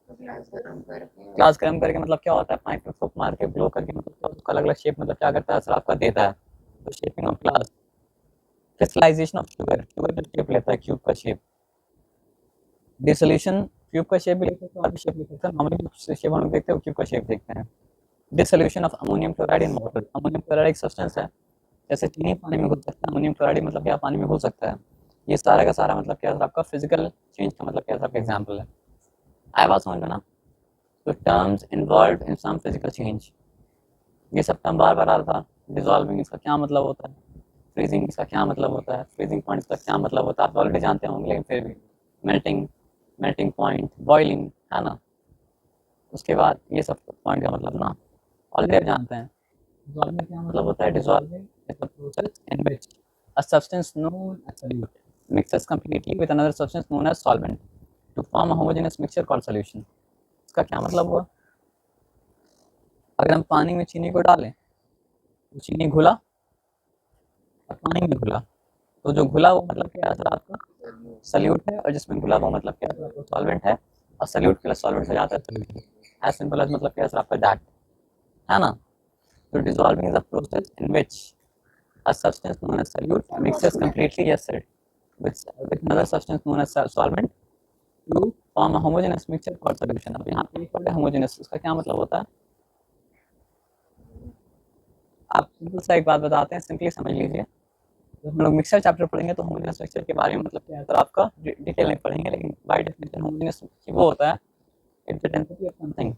ग्लास गर्म करके मतलब क्या होता है, पाइप में फूक मार के ब्लो करके मतलब उसका अलग अलग शेप मतलब क्या करता है सर आपका देता है। तो shaping of glass, crystallisation of sugar, sugar का शेप लेता है क्यूब का शेप, डिसोल्यूशन क्यूब का शेप भी ले सकते हैं और भी शेप ले सकते हैं, नॉर्मली शेप हम लोग देखते हैं क्यूब का शेप देखते हैं। Dissolution of ammonium chloride in water, ammonium chloride एक सब्सटेंस है, जैसे चीनी पानी में घुल सकता है, अमोनियम क्लोराइड मतलब क्या पानी में घुल सकता है। ये सारा का सारा मतलब क्या है आपका फिजिकल चेंज का मतलब क्या है आपका एग्जाम्पल है। आया बात समझ में ना। तो terms involve in some physical change, ये सब टर्म बार बार आ रहा था। डिजॉल्विंग इसका क्या मतलब होता है, फ्रीजिंग इसका क्या मतलब होता है, फ्रीजिंग पॉइंट इसका क्या मतलब होता है, आप ऑलरेडी जानते होंगे लेकिन फिर भी। मेल्टिंग, मेल्टिंग पॉइंट, बॉइलिंग, है ना। उसके बाद ये सब पॉइंट का मतलब ना ऑलरेडी जानते हैं। डिजॉल्विंग क्या मतलब होता है, dissolving is the process in which a substance known as solute mixes completely with another substance known as solvent to form a homogeneous mixture called solution। इसका क्या मतलब हुआ, अगर हम पानी में चीनी को डालें तो चीनी घुला और पानी में घुला, तो जो घुला वो मतलब क्या है आपका सल्यूट है, और जिसमें घुला वो मतलब क्या है सॉल्वेंट है, और सल्यूट प्लस सॉल्वेंट हो जाता है सॉल्यूशन। एज सिंपल एज मतलब क्या है आपका दैट, है ना। तो dissolving is a process in which a substance known as solute mixes completely, yes sir, with another substance known as solvent to form a homogeneous mixture called solution। अब यहाँ पे एक वर्ड है homogeneous, उसका क्या मतलब होता है, आप सिंपल सा एक बात बताते हैं, सिंपली समझ लीजिए। जब हम लोग मिक्सर चैप्टर पढ़ेंगे तो होमोजेनस मिक्सचर के बारे में मतलब क्या है तो आपका डिटेल में पढ़ेंगे, लेकिन बाय डेफिनेशन होमोजेनस वो होता है if the density of something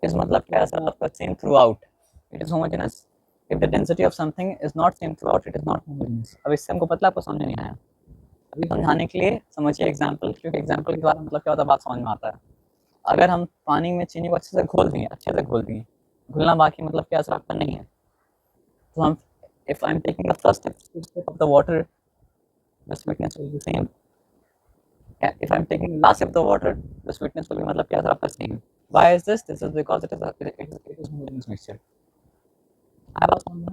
is मतलब क्या है सर आपका same through out it is homogeneous, if the density of something is not same through out it is not homogeneous. अब इससे हमको पता आपको समझ नहीं आया, अभी समझाने के लिए समझिए एग्जाम्पल, क्योंकि एग्जाम्पल के द्वारा मतलब क्या होता है बात समझ में आता है। अगर हम पानी में चीनी को अच्छे से घोल दिए, अच्छे से घोल दिए, घुलना बाकी मतलब क्या असर आपका नहीं है, तो हम if I'm taking the first step of the water, the sweetness will be same. If I'm taking last step of the water, the sweetness will be मतलब क्या आपका same. Why is this? This is because it is homogeneous mixture. I was on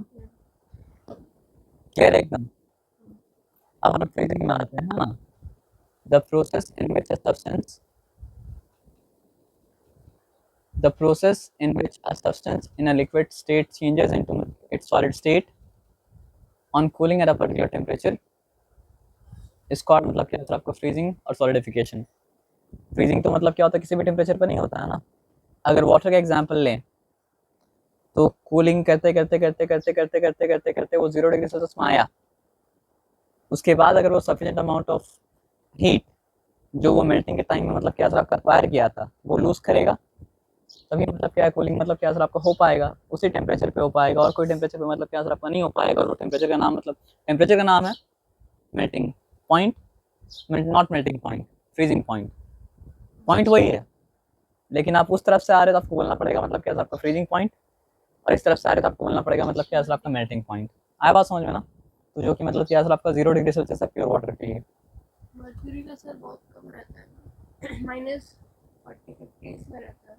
clear एकदम। अब हम freezing में आते हैं, है ना। The process in which a substance, the process in which a substance in a liquid state changes into its solid state on cooling at a particular temperature इसका मतलब क्या होता है आपका फ्रीजिंग और सॉलिडिफिकेशन। फ्रीजिंग तो मतलब क्या होता है किसी भी टेम्परेचर पर नहीं होता है ना। अगर वाटर का एग्जांपल लें तो कूलिंग करते करते करते करते करते करते करते करते वो 0 डिग्री सेल्सियस में आया, उसके बाद अगर वो सफिशिएंट अमाउंट ऑफ हीट जो वो मेल्टिंग के टाइम में मतलब क्या आपका एक्वायर किया था वो लूज करेगा, तभी मतलब क्या कूलिंग मतलब क्या आपका हो पाएगा, उसी टेम्परेचर पे हो पाएगा, और कोई टेम्परेचर पे मतलब क्या आपका नहीं हो पाएगा। और वो टेम्परेचर का नाम मतलब टेम्परेचर का नाम है melting point, not melting point, freezing point. Point वही है, लेकिन आप उस तरफ से आ रहे हो तो आपको बोलना पड़ेगा मतलब क्या आपका फ्रीजिंग पॉइंट, और इस तरफ से आ रहे तो आपको बोलना पड़ेगा मतलब क्या आपका मेल्टिंग पॉइंट। आया बात समझ में ना। तो जो कि मतलब क्या आपका 0 डिग्री सेल्सियस है प्योर वाटर के लिए। मर्क्यूरी का सर बहुत कम रहता है, -40-50 इसमें रहता है।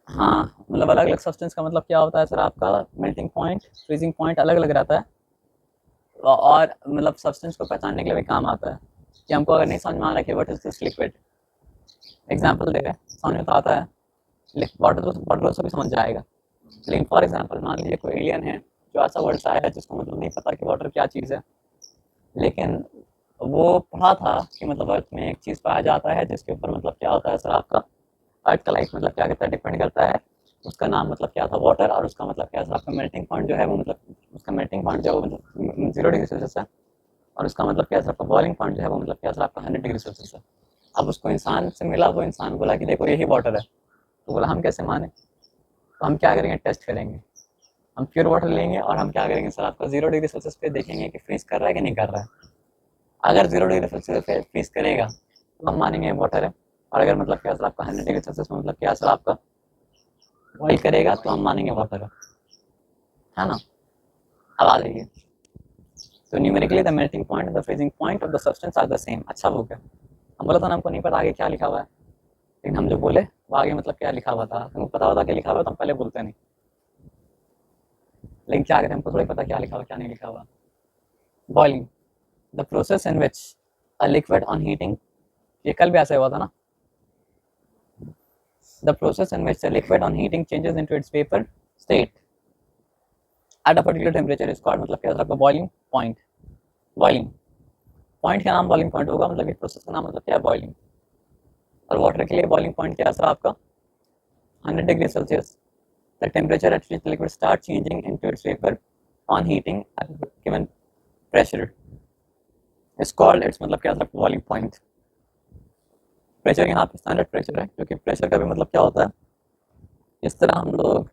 हाँ मतलब अलग अलग सब्सटेंस का मतलब क्या होता है सर आपका मेल्टिंग पॉइंट फ्रीजिंग पॉइंट अलग अलग रहता है, और मतलब सब्सटेंस को पहचानने के लिए भी काम आता है कि हमको अगर नहीं समझ में आ रहा कि what is this liquid, example दे रहे हैं समझ में तो आता है, वाटर तो भी समझ जाएगा। लेकिन फॉर एग्जाम्पल मान लीजिए कोई एलियन है जो ऐसा वर्ड आया है जिसको मतलब नहीं पता कि वाटर क्या चीज़ है, लेकिन वो पढ़ा था कि मतलब अर्थ में एक चीज़ पाया जाता है जिसके ऊपर मतलब क्या होता है सर आपका अर्थ का लाइफ मतलब क्या करता है डिपेंड करता है, उसका नाम मतलब क्या था वाटर, और उसका मतलब क्या था आपका मेल्टिंग पॉइंट जो है वो मतलब उसका मेल्टिंग पॉइंट जो है वो मतलब 0 डिग्री सेल्सियस है, और उसका मतलब क्या था आपका बॉइलिंग पॉइंट जो है वो मतलब क्या था आपका 100 डिग्री सेल्सियस है। अब उसको इंसान से मिला, वो इंसान बोला कि देखो यही वाटर है, तो बोला हम कैसे माने, तो हम क्या करेंगे टेस्ट करेंगे, हम प्योर वाटर लेंगे और हम क्या करेंगे सर आपका 0 डिग्री सेल्सियस पे देखेंगे कि फ्रीज कर रहा है कि नहीं कर रहा है। अगर 0 डिग्री सेल्सियस पे फ्रीज करेगा तो हम मानेंगे वाटर है, और अगर मतलब क्या सर आपका 100 डिग्री सेल्सियस में मतलब क्या सर आपका बॉइल करेगा तो हम मानेंगे वाटर है ना। अब आ जाइए, तो numerically the melting point the freezing point of the substance are the same. अच्छा वो क्या, हम बोला था ना हमको नहीं पता आगे क्या लिखा हुआ है, लेकिन हम जो बोले वो आगे मतलब क्या लिखा हुआ था, हमको पता होता क्या लिखा हुआ तो हम पहले बोलते नहीं, लेकिन क्या करें हमको थोड़ी पता क्या लिखा हुआ क्या नहीं लिखा हुआ। Boiling the process in which a liquid on heating, ये कल भी ऐसा हुआ था ना। The process in which the liquid on heating changes into its vapour state at a particular temperature is called मतलब क्या होता है बॉइलिंग पॉइंट। बॉइलिंग पॉइंट का नाम बॉइलिंग पॉइंट होगा, मतलब प्रोसेस का नाम मतलब क्या है बॉइलिंग। और वाटर के लिए बॉइलिंग पॉइंट क्या है सर आपका 100 degree Celsius, the temperature at which the liquid start changing into its vapour on heating eight given pressure it's called, it's मतलब क्या था, बॉइलिंग पॉइंट। प्रेशर यहाँ पे स्टैंडर्ड प्रेशर है, क्योंकि प्रेशर का भी मतलब क्या होता है, इस तरह हम लोग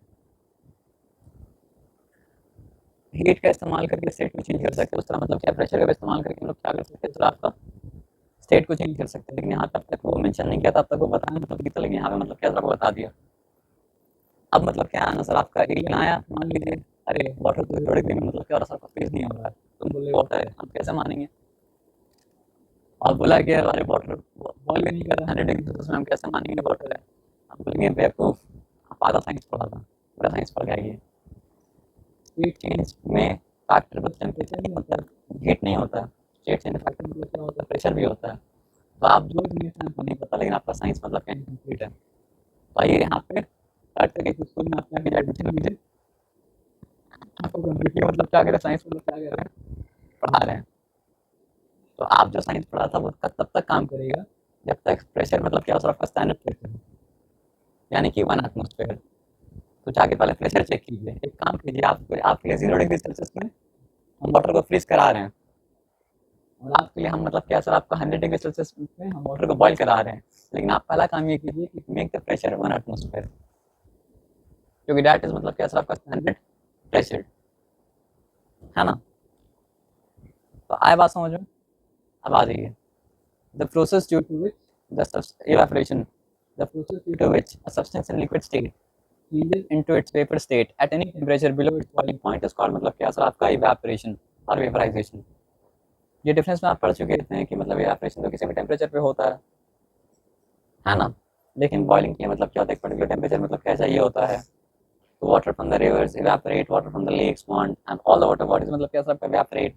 हीट का इस्तेमाल करके स्टेट को चेंज कर सकते हैं, उस तरह मतलब क्या प्रेशर का भी इस्तेमाल करके हम लोग क्या कर सकते हैं, इस तरह आपका स्टेट को चेंज कर सकते हैं। लेकिन यहाँ पे अब तक वो मेंशन नहीं किया था, अब तक वो बताया मतलब कितना, लेकिन यहाँ पे मतलब क्या आपको बता दिया। अब मतलब क्या आना सर, आपका एलियन आया, मान लीजिए अरे वाटर तो 0 डिग्री में मतलब क्या हो रहा है, आपका फ्रीज नहीं हो रहा है, तुम बोले वाटर है, हम कैसे मानेंगे। और बोला कि अरे वाटर बॉयल भी नहीं कर रहा 100 डिग्री सेल्सियस में, हम कैसे मानेंगे वाटर है। हम बोलेंगे बेवकूफ, आप आधा साइंस पढ़ा था, पूरा साइंस पढ़ गया। ये हीट चेंज में फैक्टर बस टेम्परेचर नहीं होता है, हीट नहीं होता है, हीट चेंज फैक्टर मतलब क्या होता है, प्रेशर भी होता है। तो आप जो इन्फॉर्मेशन आपको नहीं पता, लेकिन आपका साइंस मतलब क्या इनकम्प्लीट है। तो आइए यहाँ पे स्टार्ट करके कुछ स्कूल में आपने अभी एडमिशन लीजिए, आपको कम्प्लीटली मतलब क्या करें, साइंस मतलब क्या कर रहे हैं, पढ़ा रहे हैं। तो आप जो साइंस पढ़ा था वो तब तक काम करेगा जब तक प्रेशर मतलब क्या होता है, आपका स्टैंडर्ड प्रेशर, यानी कि 1 एटमोस्फेयर। तो जाके पहले प्रेशर चेक कीजिए। एक काम कीजिए, आपके लिए 0 डिग्री सेल्सियस में हम वाटर को फ्रीज करा रहे हैं, और आपके लिए हम मतलब क्या सर, आपका 100 डिग्री सेल्सियस में हम वाटर को बॉईल करा रहे हैं। लेकिन आप पहला काम ये कीजिए कि मेक द प्रेशर 1 एटमोस्फेयर, क्योंकि दैट इज मतलब क्या सर, आपका स्टैंडर्ड प्रेशर है ना। तो आए बात समझ में, अब आ जाइए। The process due to which the evaporation, the process due to which a substance in liquid state changes into its vapor state at any temperature below its boiling point is called मतलब क्या sir, आपका evaporation और vaporization। ये difference में आप पढ़ चुके हैं कि मतलब evaporation तो किसी भी टेम्परेचर पे होता है ना। लेकिन बॉइलिंग की मतलब क्या होता है, एक पर्टिकुलर टेम्परेचर मतलब क्या चाहिए होता है। तो water from the rivers evaporate, water from the lakes pond and all the water bodies मतलब क्या सब इवेपोरेट।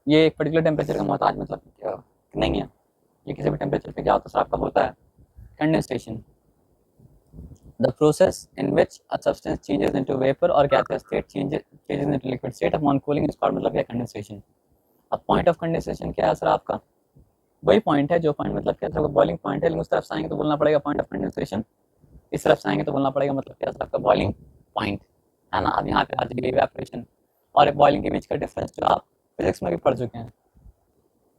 ये एक पर्टिकुलर टेम्परेचर का मोहताज मतलब क्या नहीं है, ये किसी भी टेम्परेचर पे क्या होता है सर, आपका होता है condensation. The process in which a substance changes into vapor or gaseous state changes into liquid state upon cooling is called मतलब क्या कंडेंसेशन। अब पॉइंट ऑफ कंडेंसेशन क्या है सर, आपका वही पॉइंट है जो पॉइंट मतलब क्या सर, बॉइलिंग पॉइंट है, लेकिन उस तरफ से आएंगे तो बोलना पड़ेगा पॉइंट ऑफ कंडेंसेशन, इस तरफ से आएंगे तो बोलना पड़ेगा मतलब क्या सर, आपका बॉइलिंग पॉइंट है ना। अब यहाँ पे आ जाइए इवेपोरेशन और बॉइलिंग के बीच का डिफरेंस जो आप फिजिक्स में भी पढ़ चुके हैं,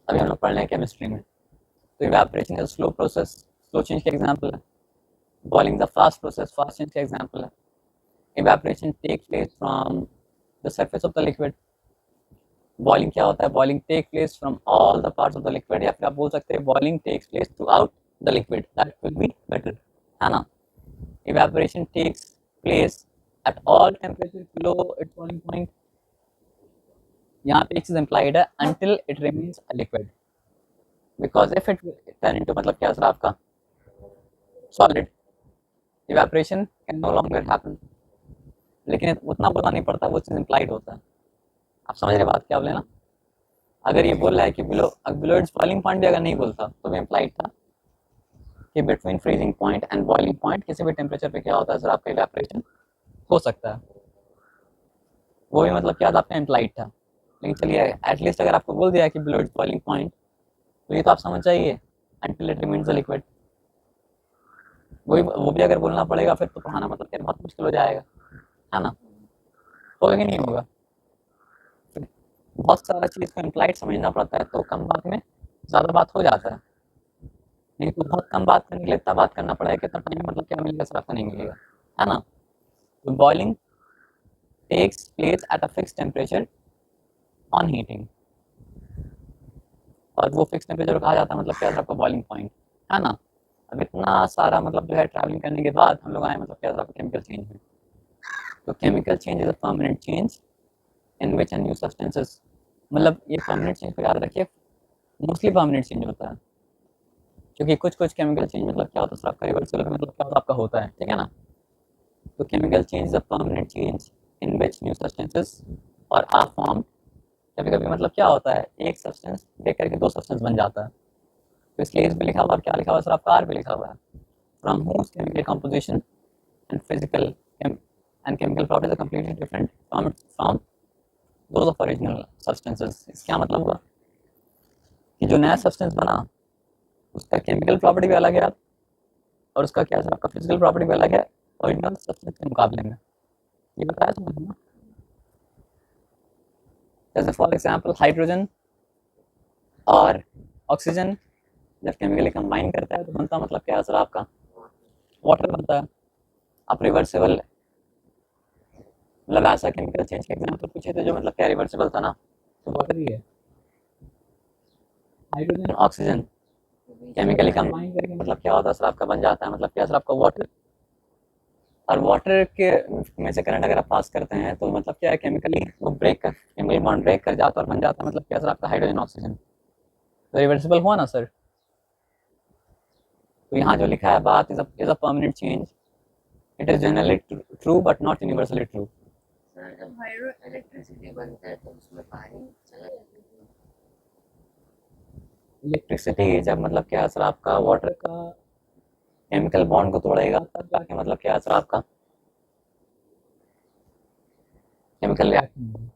अभी हम लोग पढ़ रहे हैं केमिस्ट्री में। तो evaporation is slow process, slow change का एग्जाम्पल है। Boiling the fast process, fast change का एग्जाम्पल है। Evaporation takes place from the surface of the liquid, boiling क्या होता है, boiling take place from all the parts of the liquid, या फिर आप बोल सकते हैं boiling takes place throughout the liquid, that will be better है ना। Evaporation takes place at all temperature below its boiling point, यहाँ पे एक चीज implied है, until it remains a liquid, because if it turn into मतलब क्या sir, आपका solid, evaporation can no longer happen। लेकिन उतना बोलना नहीं पड़ता, वो चीज implied होता है। आप समझ रहे बात क्या बोले ना। अगर ये बोल रहा है कि बिलो इट्स बॉइलिंग पॉइंट भी अगर नहीं बोलता तो भी implied था कि between freezing point and boiling point किसी भी टेम्परेचर पे क्या होता है सर, आपका इवेपोरेशन हो सकता है। वो भी मतलब क्या था, आपका implied था। लेकिन चलिए एटलीस्ट अगर आपको बोल दिया कि बिलो इट्स बॉइलिंग पॉइंट, तो ये तो आप समझ जाइए until it remains a liquid। वो भी अगर बोलना पड़ेगा फिर तो पढ़ाना मतलब क्या बहुत मुश्किल हो जाएगा है ना। होगा कि नहीं होगा, बहुत सारा चीज़ को इम्प्लाइड समझना पड़ता है, तो कम बात में ज़्यादा बात हो जाता है। नहीं तो बहुत कम बात करने के लिए इतना बात करना पड़ेगा, कितना टाइम मतलब क्या मिलेगा सर, आपको नहीं मिलेगा है ना। तो boiling takes place at a fix temperature on heating, और वो फिक्स टेम्परेचर कहा जाता है मतलब क्या आपका बॉइलिंग पॉइंट है ना। अब इतना सारा मतलब जो है ट्रैवलिंग करने के बाद हम लोग आए मतलब क्या आपका केमिकल चेंज में। तो chemical change is a permanent change in which a new substances, मतलब ये परमानेंट चेंज को याद रखिए, मोस्टली परमानेंट चेंज होता है, क्योंकि कुछ कुछ केमिकल चेंज मतलब क्या होता है आपका रिवर्सल मतलब क्या होता है आपका होता है, ठीक है ना। तो chemical change is a permanent change in which new substances और आर फॉर्म। कभी कभी मतलब क्या होता है, एक सब्सटेंस देख करके दो सब्सटेंस बन जाता है, तो इसलिए इसमें लिखा हुआ क्या लिखा हुआ सर, आपका आर पे लिखा हुआ है। From whose chemical composition and and chemical properties are completely different from those of original substances। इसका मतलब हुआ कि जो नया सब्सटेंस बना उसका केमिकल प्रॉपर्टी भी अलग है, और उसका क्या सर, आपका फिजिकल प्रॉपर्टी भी अलग है ओरिजिनल सब्सटेंस के मुकाबले में। ये बताया समझ में। जैसे फॉर एग्जांपल हाइड्रोजन और ऑक्सीजन जब केमिकली कंबाइन करता है तो बनता मतलब क्या है सर आपका वाटर बनता है। आप रिवर्सिबल मतलब ऐसा केमिकल चेंज का एग्जाम्पल पूछे थे जो मतलब क्या रिवर्सिबल था ना, तो वाटर ही है। हाइड्रोजन ऑक्सीजन केमिकली कंबाइन करके मतलब क्या होता है सर आपका बन जाता है मतलब क्या सर आपका वाटर। और वाटर के में से करंट अगर आप पास करते हैं तो मतलब क्या है केमिकली वो ब्रेक कर केमिकल बॉन्ड ब्रेक कर जाता है और बन जाता है मतलब क्या सर आपका हाइड्रोजन ऑक्सीजन। तो रिवर्सिबल हुआ ना सर। तो यहाँ जो लिखा है बात is a permanent change, it is generally true but not universally true. Sir जब हाइड्रो इलेक्ट्रिसिटी बनता है तो उसमें पानी चला जाता है। इलेक्ट्रिसिटी जब मतलब क्या सर आपका वाटर का केमिकल बॉन्ड को तोड़ेगा तब जाके मतलब क्या सर आपका केमिकल रिएक्शन।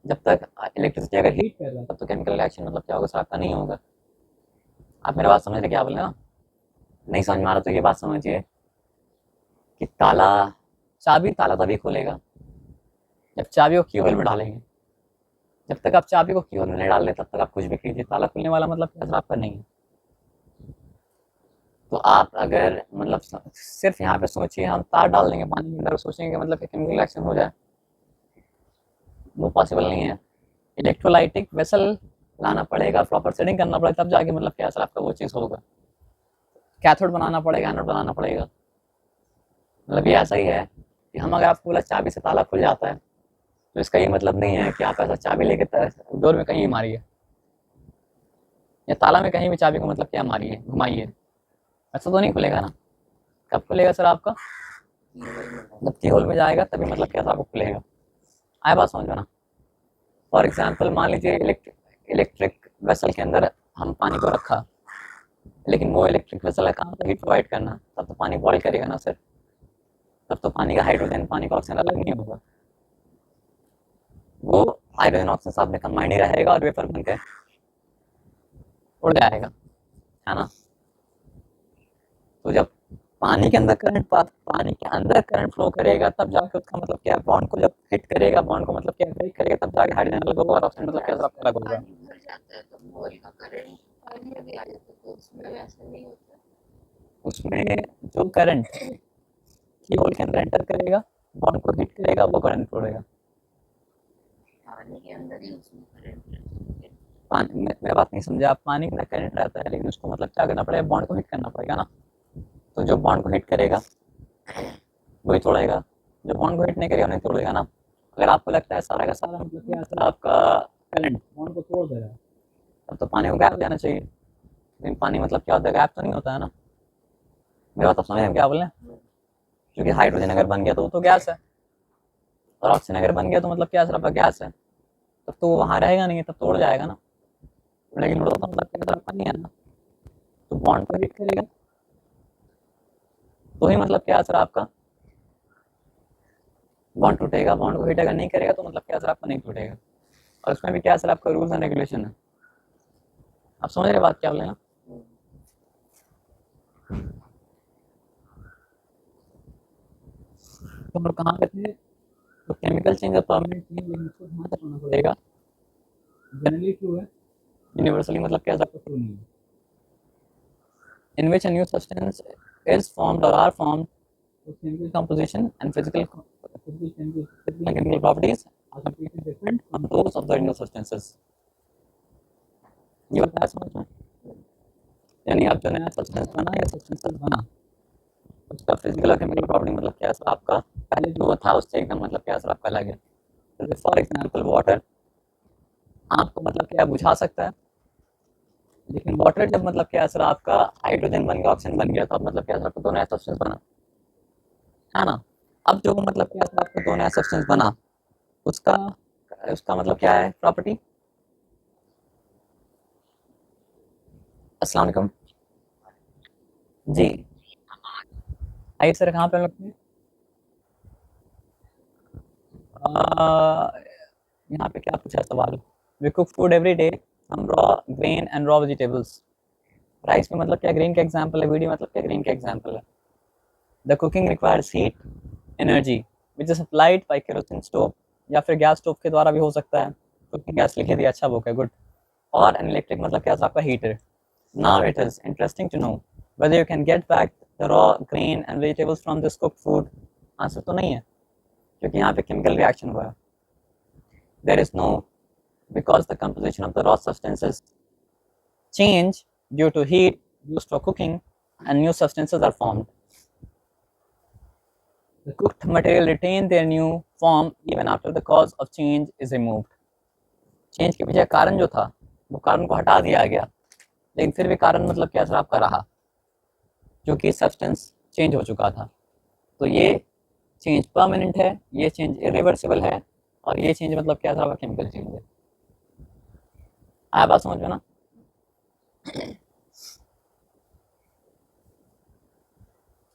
जब तक इलेक्ट्रिसिटी अगर हीट कर रहा है तब तो केमिकल रिएक्शन मतलब क्या होगा सर आपका नहीं होगा। आप मेरा बात समझ रहे क्या बोले ना, नहीं समझ में आ रहा तो ये बात समझिए कि ताला चाबी ताला तभी खोलेगा जब चाबी को की होल में डालेंगे। जब तक आप चाबी को की होल में नहीं डाल रहे तब तक आप कुछ भी कीजिए, ताला खुलने वाला मतलब क्या सर आपका नहीं है। तो आप अगर मतलब सिर्फ यहाँ पे सोचिए हम तार डाल देंगे पानी के अंदर सोचेंगे मतलब केमिकल रिएक्शन हो जाए, वो पॉसिबल नहीं है। इलेक्ट्रोलाइटिक वेसल लाना पड़ेगा, प्रॉपर सेटिंग करना पड़ेगा तब जाके मतलब क्या सर आपका वो चीज़ होगा। कैथोड बनाना पड़ेगा, एनोड बनाना पड़ेगा। मतलब ये ऐसा ही है कि हम अगर आपको बोला चाबी से ताला खुल जाता है तो इसका ये मतलब नहीं है कि आप ऐसा चाबी लेके डोर में कहीं मारिए या ताला में कहीं भी चाबी को मतलब क्या मारिए घुमाइए, ऐसा तो नहीं खुलेगा ना। कब खुलेगा सर आपका जब की होल में जाएगा तभी मतलब क्या आपको खुलेगा। आए बात समझ में ना। फॉर एग्जाम्पल मान लीजिए इलेक्ट्रिक वेसल के अंदर हम पानी को रखा, लेकिन वो इलेक्ट्रिक वेसल है कहाँ पर हीट प्रोवाइड करना, तब तो पानी बॉयल करेगा ना सर। तब तो पानी का हाइड्रोजन पानी का ऑक्सीजन अलग नहीं होगा, वो हाइड्रोजन ऑक्सीजन साथ में कंबाइन ही रहेगा और वेपर बन के उड़ जाएगा, है ना। तो जब पानी के अंदर पानी के अंदर करंट फ्लो करेगा तब जाके उसका मतलब क्या बॉन्ड को जब हिट करेगा, बॉन्ड को मतलब क्या ब्रेक करेगा तब जाके हाइड्रोजन अलग होगा और ऑक्सीजन मतलब क्या अलग होगा। पानी भर जाता है तो बॉल का करंट पानी में भी आ जाता है तो उसमें वैसा नहीं होता। उसमें जो करंट की होल के अंदर एंटर करेगा बॉन्ड को हिट करेगा वो करंट छोड़ेगा। पानी के अंदर ही उसमें करंट पानी मेरा बात नहीं समझे आप, पानी के अंदर करंट रहता है लेकिन उसको मतलब क्या करना पड़ेगा बॉन्ड को हिट करना पड़ेगा ना। तो जो बॉन्ड को हिट करेगा वही तोड़ेगा, जो बॉन्ड को हिट नहीं करेगा नहीं तोड़ेगा ना। अगर आपको लगता है सारा का सारा मतलब क्या सर आपका करंट बॉन्ड को तोड़ दे रहा है तब तो पानी को गायब हो जाना चाहिए, लेकिन पानी मतलब क्या होता है गायब तो नहीं होता है ना। मेरा बात आप समझ क्या बोले, क्योंकि हाइड्रोजन अगर बन गया तो वो तो गैस है और ऑक्सीजन अगर बन गया तो मतलब क्या सर आपका गैस है, तब तो वो वहाँ रहेगा नहीं, तब तो उड़ जाएगा ना। लेकिन उड़ता तो मतलब क्या सर आपका नहीं है ना, तो बॉन्ड को हिट करेगा तो ही मतलब क्या सर आपका बॉन्ड टूटेगा, बॉन्ड को हिट अगर नहीं करेगा तो मतलब क्या सर आपका नहीं टूटेगा। और उसमें भी क्या सर आपका रूल्स एंड रेगुलेशन है। आप समझ रहे बात क्या बोले ना। तो हम लोग कहाँ पे थे, तो केमिकल चेंज और परमानेंट चेंज, लेकिन इसको ध्यान से पढ़ना पड़ेगा। जनरली ट्रू है, यूनिवर्सली मतलब क्या आपका ट्रू नहीं है। In which a new substance is formed or are formed, whose chemical composition and chemical properties are completely different from those of the original substances. ये बताया समझ में, यानी आप जो नया सब्सटेंस बना या सब्सटेंसेस बना उसका फिजिकल और केमिकल प्रॉपर्टी मतलब क्या सर आपका पहले जो था उससे एकदम मतलब क्या सर आपका अलग है। जैसे फॉर एग्जांपल वाटर आपको मतलब क्या बुझा सकता है, लेकिन वाटर जब मतलब क्या सर आपका हाइड्रोजन बन गया ऑक्सीजन बन गया तो अब मतलब क्या सर आपका दो नया सब्सटेंस बना, है ना। अब जो मतलब क्या सर आपका दो नया सब्सटेंस बना उसका उसका मतलब क्या है प्रॉपर्टी। अस्सलाम वालेकुम जी, आइए सर कहाँ पे लगते हैं। यहाँ पे क्या पूछा सवाल, we cook food every day, हम raw grain and raw vegetables. Rice में मतलब क्या ग्रेन का एग्जांपल है, वीडी मतलब क्या ग्रेन का एग्जांपल है। The cooking requires heat energy which is supplied by kerosene stove, या फिर गैस स्टोव के द्वारा भी हो सकता है। कुकिंग गैस लिखे दिया, अच्छा बुक है, गुड। और एन इलेक्ट्रिक मतलब क्या आपका heater. Now it is interesting to know whether you can get back the raw grain and vegetables from this cooked food. Answer तो नहीं है, क्योंकि यहाँ पे केमिकल रिएक्शन हुआ है। There is no, because the composition of the raw substances change due to heat used for cooking and new substances are formed. The cooked material retain their new form even after the cause of change is removed. Change के पीछे कारण जो था वो कारण को हटा दिया गया, लेकिन फिर भी कारण मतलब क्या असर आपका रहा, जो कि सब्सटेंस चेंज हो चुका था। तो ये चेंज परमानेंट है, ये चेंज इरिवर्सिबल है, और ये चेंज मतलब क्या था, केमिकल चेंज है। आया बात समझ में ना?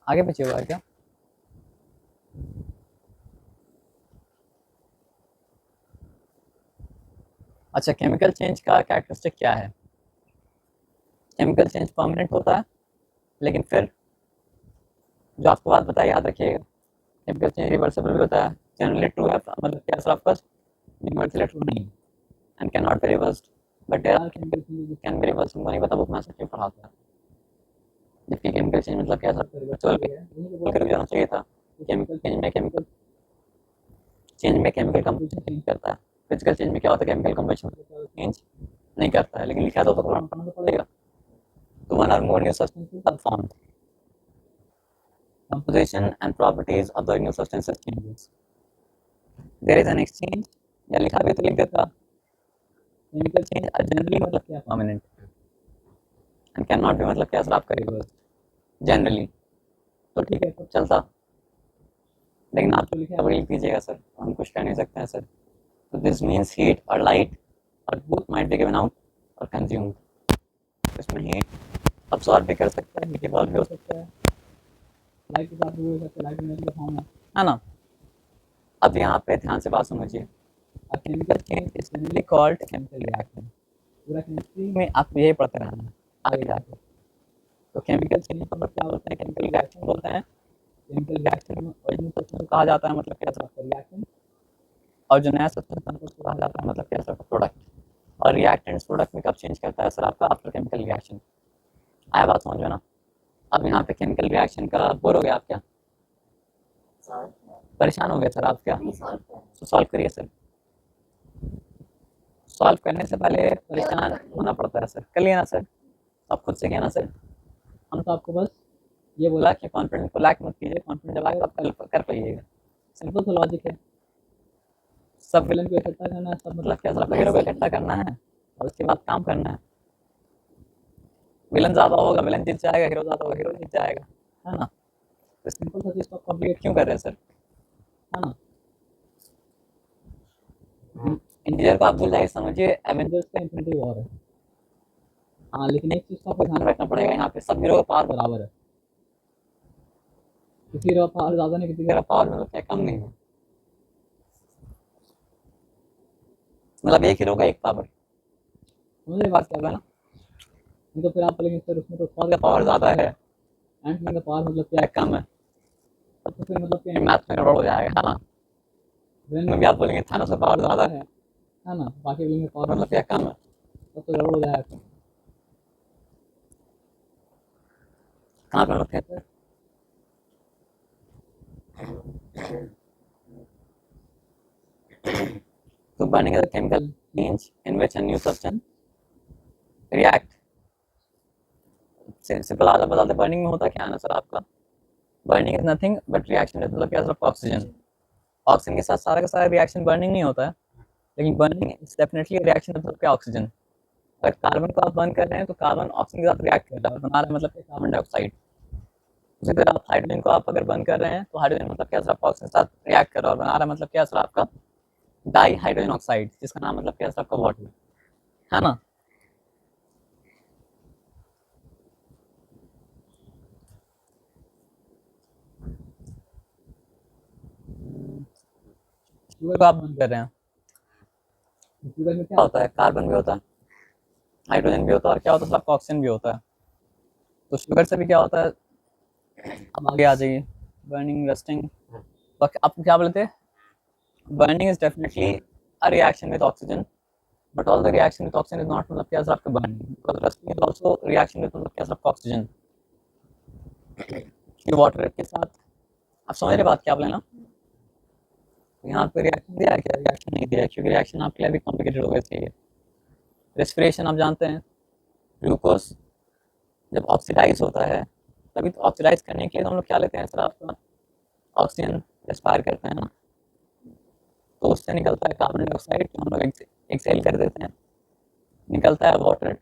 आगे पीछे हुआ है क्या? अच्छा, केमिकल चेंज का कैरेक्टरिस्टिक क्या है? केमिकल चेंज परमानेंट होता है, लेकिन फिर जो आपको बात बताई याद रखिएगा, केमिकल चेंज रिवर्सिबल भी होता है। जनरली ट्रू है, मतलब क्या सर आपका यूनिवर्सली ट्रू नहीं, and can not be reversed, but there are chemical changes can be reversed. मुझे नहीं पता बुक में ऐसा क्यों पढ़ाता है, जबकि केमिकल चेंज मतलब क्या सर रिवर्सिबल भी है। बोल कर जाना चाहिए था, केमिकल चेंज में केमिकल कंपोजिशन चेंज करता है। फिजिकल चेंज में क्या होता है, केमिकल कंपोजिशन चेंज नहीं करता है, लेकिन लिखा तो पढ़ना तो पड़ेगा। तो one or more new substances are formed, composition and properties of the new substances changes. There is an exchange, या लिखा भी तो लिख देता, chemical change are generally मतलब क्या permanent, and cannot be मतलब क्या सर आपका reversed generally। तो ठीक है, तो चलता, लेकिन आप जो लिखे वही कीजिएगा सर, हम कुछ कर नहीं सकते हैं सर। तो दिस मीन्स हीट और लाइट और both might be given out और consumed। इसमें हीट अब्सॉर्ब भी कर सकता है, हीट इवॉल्व भी हो सकता है, लाइट के साथ भी हो सकता है, लाइट एनर्जी का फॉर्म है ना। अब यहाँ पे ध्यान से बात समझिए, a chemical change is generally called chemical reaction। पूरा केमिस्ट्री में आपको यही पढ़ते रहना है आगे जाके। तो केमिकल चेंज को क्या बोलते हैं, केमिकल रिएक्शन बोलते हैं। केमिकल रिएक्शन में ओरिजिनल सब्सटेंस कहा जाता है, मतलब क्या आपका रिएक्शन, और जो नया सब्सटेंस है उसको कहा जाता है मतलब क्या आपका प्रोडक्ट। और रिएक्टेंट्स प्रोडक्ट में कब चेंज करता है सर आपका, आफ्टर केमिकल रिएक्शन। आया बात समझ में ना? अब यहाँ पे केमिकल रिएक्शन का बोर हो गया आप क्या, परेशान हो गए सर आप क्या? तो सॉल्व करिए सर। सॉल्व करने से पहले परेशान होना पड़ता है सर, कर लिया ना सर, आप खुद से किया ना सर। हम तो आपको बस ये बोला कि कॉन्फिडेंस को लैक मत कीजिए, कॉन्फिडेंस जब आएगा आप कर पाइएगा। सिंपल सा लॉजिक है, सब विलन को इकट्ठा करना है, सब मतलब क्या सब हीरो को इकट्ठा करना है और उसके बाद काम करना है। विलन ज़्यादा होगा विलन जीत जाएगा, हीरो ज़्यादा होगा हीरो जीत जाएगा, है ना। तो सिंपल सा चीज़ को कॉम्प्लिकेट क्यों कर रहे हैं सर, है ना। इंटीरियर को आप भूल जाइए, समझिए एवेंजर्स का इन्फिनिटी वॉर है। हाँ, लेकिन एक चीज़ का आपको ध्यान रखना पड़ेगा, यहाँ पे सब हीरो का पावर बराबर है, किसी हीरो का पावर ज़्यादा नहीं, किसी का पावर मतलब क्या कम नहीं है, मतलब एक हीरो का एक पावर, समझ रहे बात क्या है ना। नहीं तो फिर आप बोलेंगे सर उसमें तो थॉर का पावर ज़्यादा है, एंटमैन का पावर मतलब क्या कम है, तब तो फिर मतलब क्या मैथ में गड़बड़ हो जाएगा, है ना। विलन में भी आप बोलेंगे थानोस का पावर ज़्यादा है ना, बाकी विलन का पावर मतलब क्या कम है, तब तो गड़बड़ हो जाएगा। कहाँ पर रखे थे? So burning is a chemical change in which a new substance react। Simple आधा बताते, बर्निंग में होता क्या है ना सर आपका, burning is nothing but reaction मतलब क्या सर, ऑक्सीजन। ऑक्सीजन के साथ सारा का सारा रिएक्शन बर्निंग नहीं होता है, लेकिन बर्निंग इज डेफिनेटली रिएक्शन मतलब क्या, ऑक्सीजन। अगर कार्बन को आप बर्न कर रहे हैं तो कार्बन ऑक्सीजन के साथ रिएक्ट कर रहा है, बना रहा है मतलब कार्बन डाइऑक्साइड। उसी तरह आप हाइड्रोजन को आप अगर बर्न कर रहे हैं तो हाइड्रोजन मतलब क्या सर आपका ऑक्सीजन के साथ रिएक्ट कर रहा है और बना रहा है मतलब क्या सर आपका डाई हाइड्रोजन ऑक्साइड, जिसका नाम मतलब क्या सर आपका वाटर, है ना। शुगर को आप बर्न कर रहे हैं, शुगर में क्या होता है, कार्बन भी होता है, हाइड्रोजन भी होता है, और क्या होता है आपका ऑक्सीजन भी होता है। तो शुगर से भी क्या होता है, अब आगे आ जाइए, बर्निंग रस्टिंग। तो आप क्या बोलते हैं, burning is definitely a reaction with oxygen but all the reaction with oxygen is not मतलब क्या सर आपका burning, because rusting is also reaction with मतलब क्या सर आपका ऑक्सीजन ये वाटर के साथ। आप समझ रहे बात क्या बोले ना? यहाँ पे रिएक्शन दिया है क्या? रिएक्शन नहीं दिया है, क्योंकि रिएक्शन आपके लिए अभी कॉम्प्लिकेटेड हो गया चाहिए। रेस्पिरेशन आप जानते हैं, ग्लूकोज जब ऑक्सीडाइज होता है तभी तो ऑक्सीडाइज करने के लिए तो हम लोग क्या लेते हैं सर आपका ऑक्सीजन रेस्पायर करते हैं ना, तो उससे निकलता है कार्बन डाइऑक्साइड जो हम लोग एक्सेल कर देते हैं, निकलता है वाटर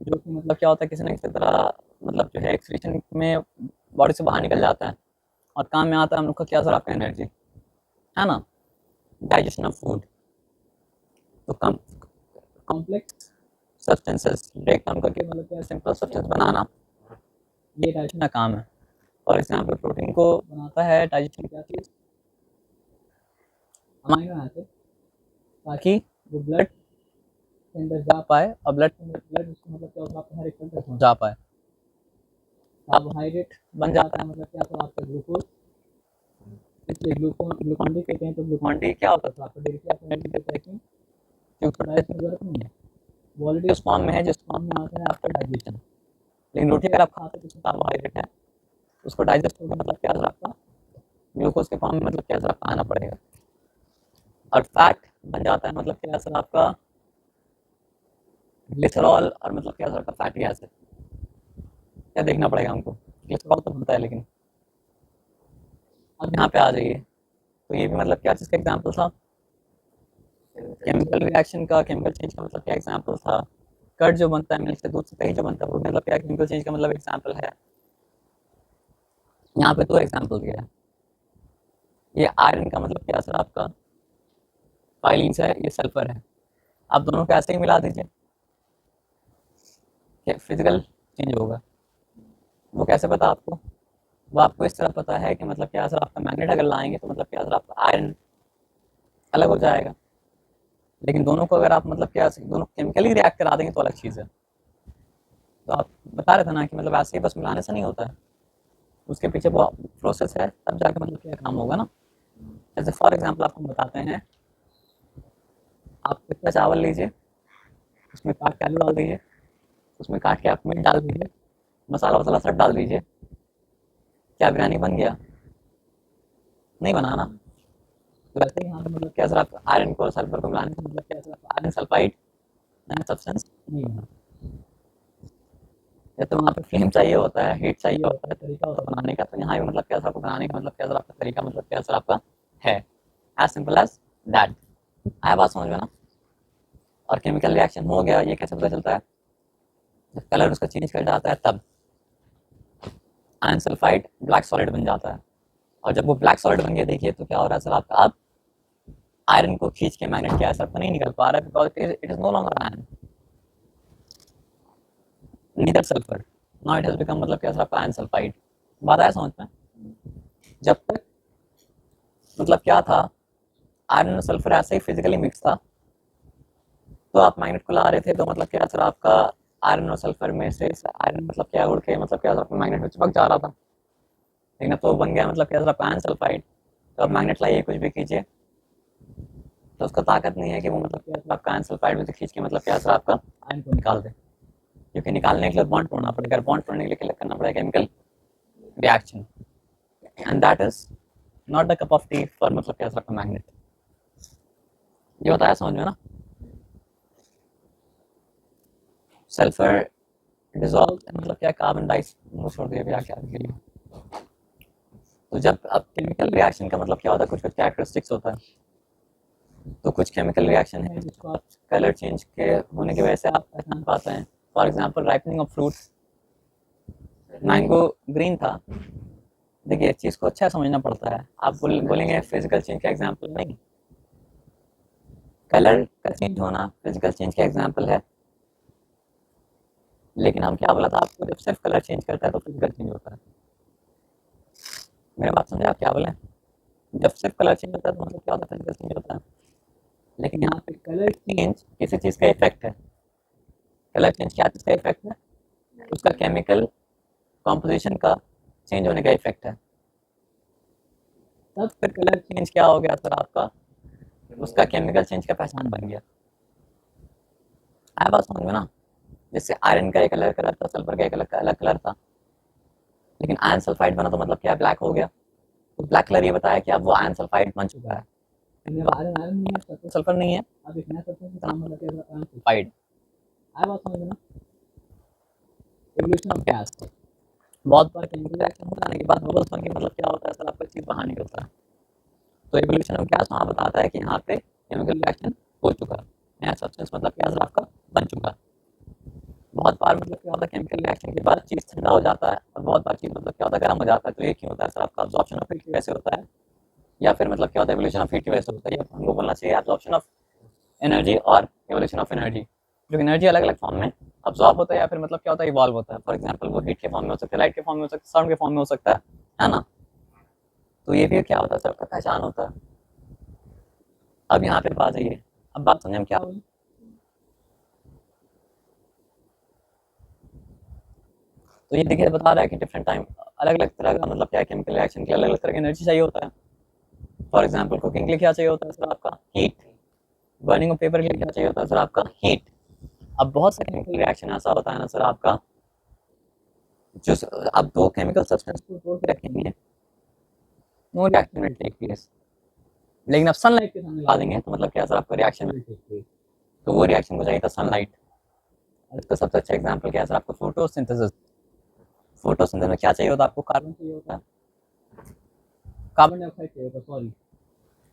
जो कि मतलब क्या होता है किसी न किसी तरह मतलब जो है एक्सक्रीशन में बॉडी से बाहर निकल जाता है और काम में आता है हम लोग का क्या सर आपका एनर्जी, है ना, डाइजेशन ऑफ फूड। तो कम कॉम्प्लेक्स सब्सटेंसेस ब्रेक डाउन करके मतलब क्या सिंपल सब्सटेंस बनाना ये डाइजेशन का काम है। फॉर एग्जाम्पल प्रोटीन को बनाता है डाइजेशन क्या चीज़, अमाइनो एसिड, ताकि वो ब्लड के अंदर जा पाए और ब्लड के अंदर ब्लड उसको मतलब क्या होता है हर एक सेल तक पहुँचा पाए। कार्बोहाइड्रेट बन जाता है मतलब क्या होता है आपका ग्लूकोज, इसलिए ग्लूकॉन डी कहते हैं। तो ग्लूकॉन डी क्या होता है आपको डायरेक्टली आपको एनर्जी देता है क्योंकि थोड़ा इसमें जरूरत नहीं है, वो ऑलरेडी उस फॉर्म में है जिस फॉर्म में आता है आफ्टर डाइजेशन। लेकिन रोटी अगर आप खाते हैं तो कार्बोहाइड्रेट है, उसको डाइजेस्ट होगा मतलब क्या आपका ग्लूकोज के फॉर्म में मतलब क्या आपका आना पड़ेगा और फैट बन जाता है मतलब क्या सर आपका ग्लिसरॉल और मतलब क्या सर आपका फैटी एसिड। क्या देखना पड़ेगा हमको, ग्लिसरॉल तो बनता है लेकिन। अब यहाँ पे आ जाइए, तो ये भी मतलब क्या चीज़ का एग्जाम्पल था, केमिकल रिएक्शन का, केमिकल चेंज का मतलब क्या एग्जाम्पल था। कर्ड जो बनता है मिल्क से, दूध से दही जो बनता है वो मतलब क्या केमिकल चेंज का मतलब एग्जाम्पल है। यहाँ पे दो एग्जाम्पल दिया है। ये आयरन का मतलब क्या सर आपका फाइलिंग्स है, ये सल्फर है, आप दोनों को ऐसे ही मिला दीजिए, फिजिकल चेंज होगा। वो कैसे पता आपको? वो आपको इस तरह पता है कि मतलब क्या सर आपका मैग्नेट अगर लाएंगे तो मतलब क्या सर आपका आयरन अलग हो जाएगा, लेकिन दोनों को अगर आप मतलब क्या दोनों केमिकली रिएक्ट करा देंगे तो अलग चीज़ है। तो आप बता रहे थे ना कि मतलब ऐसे ही बस मिलाने से नहीं होता है, उसके पीछे वो प्रोसेस है तब जाके मतलब क्या काम होगा ना। जैसे फॉर एग्जाम्पल आपको बताते हैं, आप कितना चावल लीजिए, उसमें काट के आलू डाल दीजिए, उसमें काट के आप मीट डाल दीजिए, मसाला वसाला सब डाल दीजिए, क्या बिरयानी बन गया? नहीं बनाना। तो वैसे ही यहाँ पे मतलब क्या सर आप आयरन को सल्फर को मिलाने से मतलब क्या सर आयरन सल्फाइड नया सब्सटेंस नहीं बना। या तो वहाँ पे फ्लेम चाहिए होता है, हीट चाहिए होता है, तरीका होता है बनाने का, तो यहाँ भी मतलब क्या सर आपको बनाने का मतलब क्या सर आपका तरीका मतलब क्या सर आपका है, एज सिंपल एज दैट। आया बात समझ में ना? और केमिकल रिएक्शन हो गया ये कैसे पता चलता है? जब कलर उसका चेंज कर जाता है तब आयरन सल्फाइड ब्लैक सॉलिड बन जाता है। और जब वो ब्लैक सॉलिड बन गया देखिए तो क्या हो रहा है सर आपका, अब आयरन को खींच के मैग्नेट क्या सर नहीं निकल पा रहा है, because it is no longer iron neither sulphur, now it has become मतलब क्या सर आपका आयरन सल्फाइड। बात आया समझ में? जब तक मतलब क्या था आयरन और सल्फर ऐसे ही फिजिकली मिक्स था तो आप मैग्नेट को ला रहे थे, तो मतलब क्या सर आपका आयरन और सल्फर में से आयरन मतलब क्या उड़ के मतलब क्या सर आपका मैग्नेट में चिपक जा रहा था। लेकिन अब तो बन गया मतलब क्या सर आपका आयरन सल्फाइड, तो अब मैग्नेट लाइए कुछ भी कीजिए तो उसका ताकत नहीं है कि वो मतलब क्या सर आपका आयरन सल्फाइड में से खींच के मतलब क्या सर आपका आयरन को निकाल दे, क्योंकि निकालने के लिए बॉन्ड तोड़ना पड़ेगा, बॉन्ड तोड़ने के लिए क्या करना पड़ेगा chemical reaction, and that is not the cup of T for मतलब क्या सर आपका मैग्नेट। ये बताया समझ में ना? सल्फर डिजॉल्व मतलब क्या कार्बन डाइस मुंह छोड़ दिया भैया क्या के लिए। तो जब अब केमिकल रिएक्शन का मतलब क्या होता है, कुछ कुछ कैरेक्टरिस्टिक्स होता है, तो कुछ केमिकल रिएक्शन है जिसको आप कलर चेंज के होने की वजह से आप पहचान पाते हैं। For example ripening of fruit, mango green था, देखिए चीज़ को अच्छा समझना पड़ता है, आप बोलेंगे फिजिकल चेंज का एग्जांपल नहीं, कलर का चेंज होना फिजिकल चेंज का एग्जांपल है, लेकिन हम क्या बोला था आपको, जब सिर्फ कलर चेंज करता है तो फिजिकल चेंज होता है। मेरी बात समझे आप क्या बोले? जब सिर्फ कलर चेंज होता है तो मतलब क्या होता है, फिजिकल चेंज होता है। लेकिन यहाँ पे कलर चेंज किसी चीज़ का इफेक्ट है, कलर चेंज क्या चीज़ का इफेक्ट है, उसका केमिकल कॉम्पोजिशन का चेंज होने का इफेक्ट है। तब फिर कलर चेंज क्या हो गया सर आपका, उसका केमिकल चेंज का पहचान बन गया। आया बात समझ में ना? जैसे आयरन का एक अलग कलर था, सल्फर का एक अलग कलर था, लेकिन आयरन सल्फाइड बना तो मतलब क्या, ब्लैक हो गया। तो ब्लैक कलर ये बताया कि अब वो आयरन सल्फाइड बन चुका है, लेकिन अब आयरन आयरन नहीं है, सल्फर सल्फर नहीं है, अब एक नया सब्सटेंस का नाम मतलब क्या, आयरन सल्फाइड। आया बात समझ में ना? एवोल्यूशन ऑफ गैस, बहुत बार केमिकल रिएक्शन हो जाने के बाद बबल्स बन के मतलब क्या होता है सर, आपका चीज बाहर निकलता है। तो एवोल्यूशन ऑफ गैस वहाँ बताता है कि यहाँ पे केमिकल रिएक्शन हो चुका है, नया सब्सटेंस मतलब क्या सर आपका बन चुका है। बहुत बार मतलब क्या होता है, केमिकल रिएक्शन के बाद चीज़ ठंडा हो जाता है, और बहुत बार चीज़ मतलब क्या होता है, गर्म हो जाता है। तो ये क्यों होता है सर, आपका अब्जॉर्प्शन ऑफ हीट की वजह से होता है, या फिर मतलब क्या होता है, एवोल्यूशन ऑफ हीट की वजह से होता है। या हमको बोलना चाहिए एब्जॉर्प्शन ऑफ एनर्जी और एवोल्यूशन ऑफ एनर्जी। जो एनर्जी अलग अलग फॉर्म में अब्जॉर्ब होता है, या फिर मतलब क्या होता है, इवॉल्व होता है। फॉर एग्जाम्पल वो हीट के फॉर्म में हो सकता है, लाइट के फॉर्म में हो सकता है, साउंड के फॉर्म में हो सकता है ना? तो ये भी क्या होता है सर, आपका पहचान होता है। अब यहाँ पे बात आइए, अब बात समझे में क्या होगी। तो ये देखिए बता रहा है कि डिफरेंट टाइम अलग अलग तरह का मतलब क्या है, केमिकल रिएक्शन के लिए अलग अलग तरह की एनर्जी चाहिए होता है। फॉर एग्जाम्पल कुकिंग के लिए क्या चाहिए होता है सर, आपका हीट। बर्निंग ऑफ पेपर के लिए क्या चाहिए होता है सर, आपका हीट। अब बहुत सारे केमिकल रिएक्शन ऐसा होता है ना सर आपका, जो अब दो केमिकल सब्सटेंस को जोड़ के रखेंगे, no reaction will take place. लेकिन अब सनलाइट के सामने ला देंगे तो मतलब क्या सर, आपका रिएक्शन विल टेक प्लेस। तो वो रिएक्शन को चाहिए था सनलाइट। और इसका सबसे अच्छा एग्जाम्पल क्या है सर, आपको फोटोसिंथेसिस। फोटोसिंथेसिस में क्या चाहिए होता है, आपको कार्बन चाहिए होता है, कार्बन डाइऑक्साइड चाहिए होता है, सॉरी।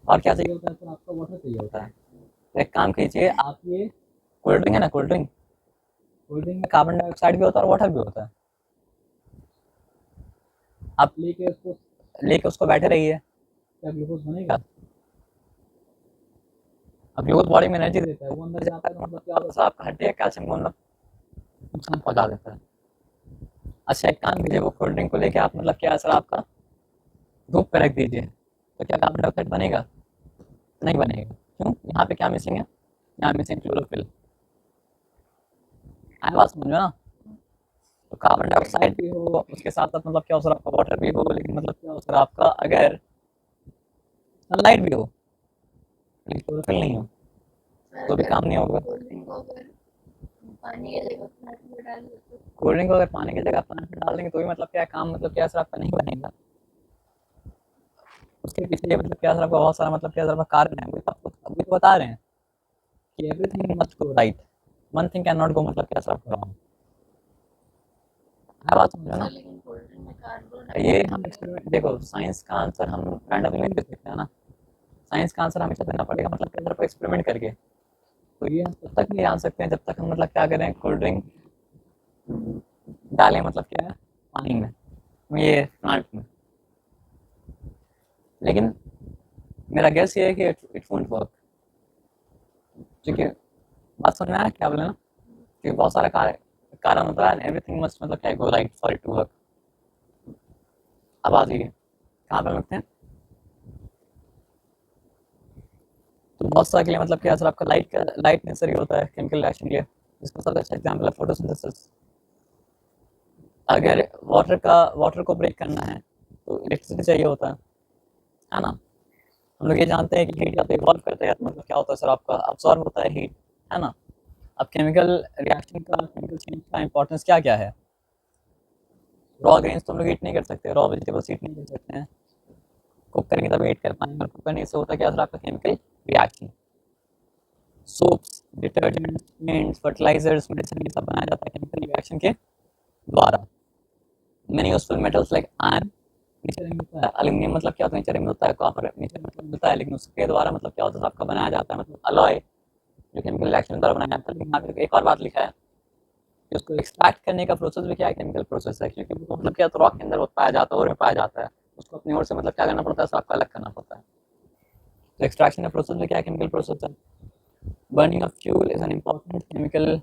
और क्या चाहिए होता है सर, आपका वाटर चाहिए होता है। तो एक काम कीजिए आप, ये कोल्ड ड्रिंक है ना, कोल्ड ड्रिंक, कोल्ड ड्रिंक में कार्बन डाइऑक्साइड भी होता है और वाटर भी होता है। आप लेके उसको बैठे रहिए, क्या ग्लूकोज बनेगा? अब ग्लूकोज बॉडी में एनर्जी देता है, वो अंदर जाता है तो मतलब क्या होता है, आपका हड्डी या कैल्शियम को मतलब नुकसान पहुंचा देता है। अच्छा एक काम कीजिए, वो कोल्ड ड्रिंक को लेके आप मतलब क्या सर, आपका धूप पे रख दीजिए, तो क्या कार्बन डाइऑक्साइड बनेगा? नहीं बनेगा। क्यों? यहाँ पे क्या मिसिंग है, यहाँ मिसिंग क्लोरोफिल। आया बात समझ में ना? तो कार्बन डाइऑक्साइड भी हो, उसके साथ साथ मतलब क्या हो सर, आपका वाटर भी हो, लेकिन मतलब क्या हो सर, आपका अगर सनलाइट भी हो लेकिन क्लोरोफिल नहीं हो तो भी काम नहीं होगा। कोल्ड ड्रिंक को अगर पानी की जगह प्लांट में डाल दे तो कोल्ड ड्रिंक को अगर पानी की जगह प्लांट में डाल देंगे तो भी मतलब क्या काम, मतलब क्या सर आपका नहीं बनेगा। उसके पीछे मतलब क्या सर आपका बहुत सारा मतलब क्या सर आपका कारण है, वो आपको अभी तो बता रहे हैं कि everything must go right, one thing can not go मतलब क्या सर आपका रॉन्ग। है बात समझो ना? सर लेकिन कोल्ड ड्रिंक में कार्बन ये हम एक्सपेरिमेंट, देखो साइंस का आंसर हम रैंडमली नहीं दे सकते है ना, साइंस का आंसर हमेशा देना पड़ेगा मतलब क्या सर, एक्सपेरिमेंट करके। तो ये हम तब तक नहीं जान सकते हैं जब तक हम मतलब क्या करें, कोल्ड ड्रिंक डालें मतलब क्या है, पानी में, ये प्लांट में। लेकिन मेरा गेस ये है कि इट वोंट वर्क। ठीक है, बात समझ में आया क्या बोले ना, कि बहुत सारा कारण होता है, एवरीथिंग मस्ट मतलब क्या go right for it to work. अब आ जाइए कहाँ पे लगते हैं। तो बहुत सारे के लिए मतलब क्या सर, आपका लाइट नेसेसरी होता है केमिकल रिएक्शन के लिए, जिसका सबसे अच्छा एग्जाम्पल है फोटोसिंथेसिस। अगर वाटर को ब्रेक करना है तो इलेक्ट्रिसिटी चाहिए होता है ना? हम लोग ये जानते हैं कि हीट या तो इवॉल्व करता है या तो मतलब क्या होता है सर, आपका अब्सॉर्ब होता है हीट, है ना? अब केमिकल रिएक्शन का, केमिकल चेंज का इंपॉर्टेंस क्या क्या है। रॉ ग्रेन्स तो हम लोग हीट नहीं कर सकते, रॉ वेजिटेबल्स हीट नहीं कर सकते हैं, कुक करेंगे तभी हीट कर पाएंगे, और कुक करने से होता क्या सर, आपका chemical reaction. Soaps, detergents, paints, fertilisers, medicine, ये सब बनाया जाता है केमिकल रिएक्शन के द्वारा। Many useful metals like iron नीचे में मिलता है, एल्यूमिनियम मतलब क्या होता है, नीचे में मिलता है, कॉपर नीचे में मिलता है, लेकिन उसके द्वारा मतलब क्या होता है, आपका बनाया जाता है मतलब अलॉय, जो केमिकल रिएक्शन द्वारा बनाया जाता है। लेकिन यहाँ पे एक और बात लिखा है कि उसको एक्सट्रैक्ट करने का प्रोसेस भी क्या है, केमिकल प्रोसेस है, क्योंकि वो मतलब क्या, तो रॉक के अंदर वो पाया जाता है, और में पाया जाता है, उसको अपनी ओर से मतलब क्या करना पड़ता है, आपको अलग करना पड़ता है। तो एक्सट्रैक्शन का प्रोसेस भी क्या है, केमिकल प्रोसेस है। Burning of fuel is an important chemical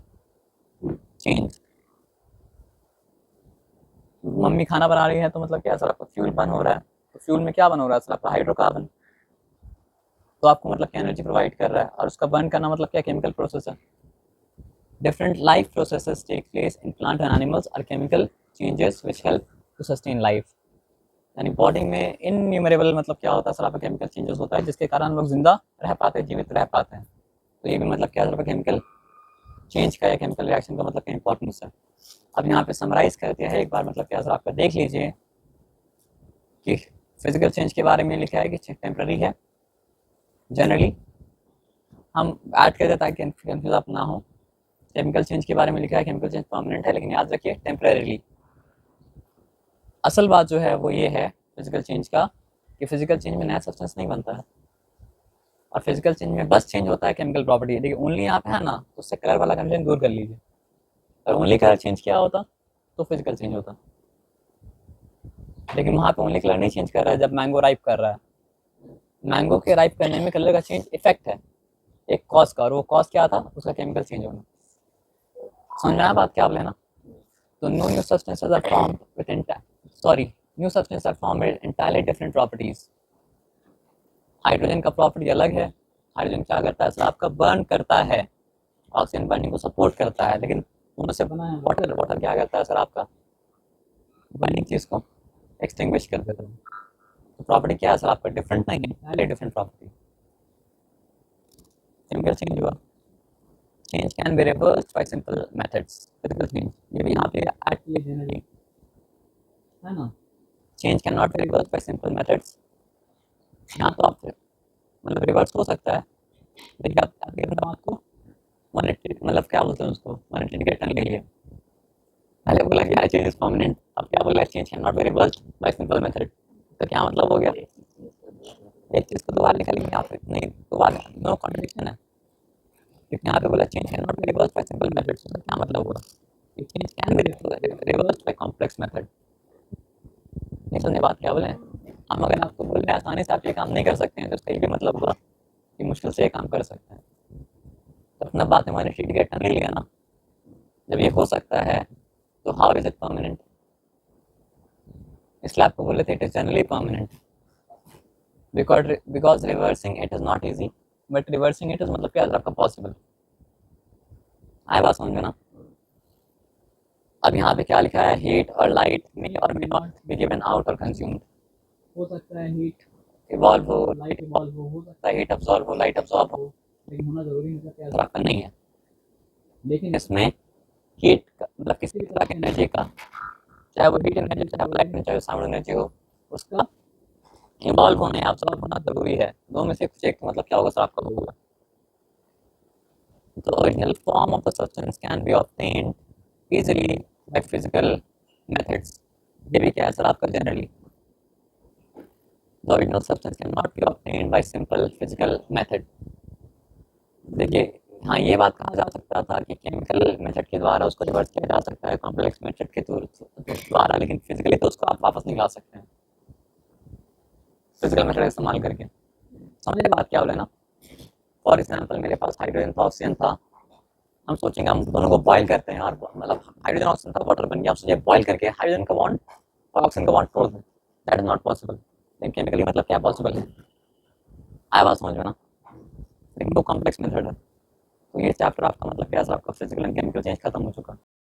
change. Mummy खाना बना रही है तो मतलब क्या सर, आपका फ्यूल बर्न हो रहा है, तो फ्यूल में क्या बन हो रहा है सर, आपका हाइड्रोकार्बन। तो आपको मतलब क्या एनर्जी प्रोवाइड कर रहा है, और उसका बर्न करना मतलब क्या, केमिकल प्रोसेस है। Different life processes take place in plant and animals are chemical changes which help to sustain life. यानी बॉडी में इनन्यूमरेबल मतलब क्या होता है सर, आपका केमिकल चेंजेस होता है, जिसके कारण हम लोग जिंदा रह पाते हैं, जीवित रह पाते हैं। तो ये भी मतलब क्या सर, आपका केमिकल चेंज का या केमिकल रिएक्शन का मतलब क्या इंपॉर्टेंस है। अब यहाँ पे समराइज करते हैं एक बार, मतलब क्या सर आपका देख लीजिए कि फिजिकल चेंज के बारे में लिखा है कि टेम्पररी है जनरली, हम ऐड कर देता है कि कंफ्यूज आप ना हो। केमिकल चेंज के बारे में लिखा है केमिकल चेंज परमानेंट है, लेकिन याद रखिए टेम्परेरीली। असल बात जो है वो ये है फिजिकल चेंज का कि फिजिकल चेंज में नया सब्सटेंस नहीं बनता है, और फिजिकल चेंज में बस चेंज होता है केमिकल प्रॉपर्टी। देखिए ओनली यहाँ पे है ना, तो उससे कलर वाला कंफ्यूजन दूर कर लीजिए। और ओनली कलर चेंज किया होता तो फिजिकल चेंज होता, लेकिन वहाँ पे ओनली कलर नहीं चेंज कर रहा है जब मैंगो राइप कर रहा है। मैंगो के राइप करने में कलर का चेंज इफेक्ट है एक कॉज का, और वो कॉज क्या था, उसका केमिकल चेंज होना। समझ में आया बात क्या आप लेना। तो no new substances are formed with new substance are formed with entirely different properties. Hydrogen का प्रॉपर्टी अलग है। हाइड्रोजन क्या करता है सर आपका, बर्न करता है, ऑक्सीजन बर्निंग को सपोर्ट करता है, लेकिन दोनों से बना है वाटर। वाटर क्या करता है सर आपका, बर्निंग चीज को एक्सटिंग्विश कर देता है। तो प्रॉपर्टी क्या है सर आपका, डिफरेंट नहीं है, डिफरेंट प्रॉपर्टी। केमिकल चेंज हुआ, change can be reversed bye simple methods. Physical change ये भी यहाँ पे ऐड किए जनरली है ना, change can not be reversed bye simple methods. यहाँ तो आप मतलब रिवर्स हो सकता है, देखिए आप देखना आपको मतलब क्या बोलते हैं उसको, मोनेटरी रिटर्न ले लिया। पहले बोला कि चेंज इज परमानेंट, अब क्या बोला, change can not be reversed bye simple method. तो क्या मतलब हो गया, एक चीज को दोबारा लिखा, लेकिन यहाँ पे नहीं, दोबारा नो कॉन्ट्रडिक्शन है, क्योंकि यहाँ पे बोला change can not be reversed bye simple method. तो क्या मतलब हुआ, change can be reversed bye complex method. नहीं समझे बात क्या बोले हम, अगर आपको बोल रहे हैं आसानी से आप ये काम नहीं कर सकते हैं, तो इसका ये भी मतलब हुआ कि मुश्किल से ये काम कर सकते हैं। तो अपना बात हमारे शीट गेट नहीं लिया ना, जब ये हो सकता है तो हाउ इज इट परमानेंट। इसलिए आपको बोले थे it is generally permanent, because reversing it is not easy, but reversing it is मतलब क्या आपका पॉसिबल। आए बात समझ में ना। अब यहाँ पे क्या लिखा है, हीट और लाइट में और may not be given out और कंज्यूम्ड। हो सकता है हीट इवॉल्व हो, लाइट इवॉल्व हो सकता है हीट अब्सॉर्ब हो, लाइट अब्सॉर्ब हो, लेकिन होना जरूरी नहीं है आपका नहीं है। लेकिन इसमें हीट मतलब किसी भी तरह की एनर्जी का, चाहे वो हीट एनर्जी, चाहे वो लाइट में, चाहे साउंड एनर्जी हो, उसका इवॉल्व होने या अब्सॉर्ब होना जरूरी है। दो में से कुछ एक मतलब क्या होगा सर आपका होगा। The original form of the substance can be obtained easily by physical methods. ये भी क्या है सर आपका generally, the original substance cannot be obtained by simple physical method। देखिए हाँ ये बात कहा जा सकता था कि केमिकल मेथड के द्वारा उसको रिवर्स किया जा सकता है कॉम्प्लेक्स मेथड के द्वारा, लेकिन फिजिकली तो उसको आप वापस नहीं ला सकते हैं फिजिकल मेथड इस्तेमाल करके। समझे बात क्या बोले ना। फॉर एग्जाम्पल मेरे पास हाइड्रोजन था, ऑक्सीजन था, हम सोचेंगे हम दोनों को बॉयल करते हैं, और मतलब हाइड्रोजन ऑक्सीजन था, वाटर बन गया, हम सोचे बॉयल करके हाइड्रोजन का बॉन्ड और ऑक्सीजन का बॉन्ड तोड़ दें, दैट इज नॉट पॉसिबल। लेकिन केमिकली मतलब क्या पॉसिबल है, आया बात समझ में ना। लेकिन वो कॉम्प्लेक्स मेथड है। तो ये चैप्टर आपका मतलब क्या, आपका फिजिकल एंड केमिकल चेंज खत्म हो चुका।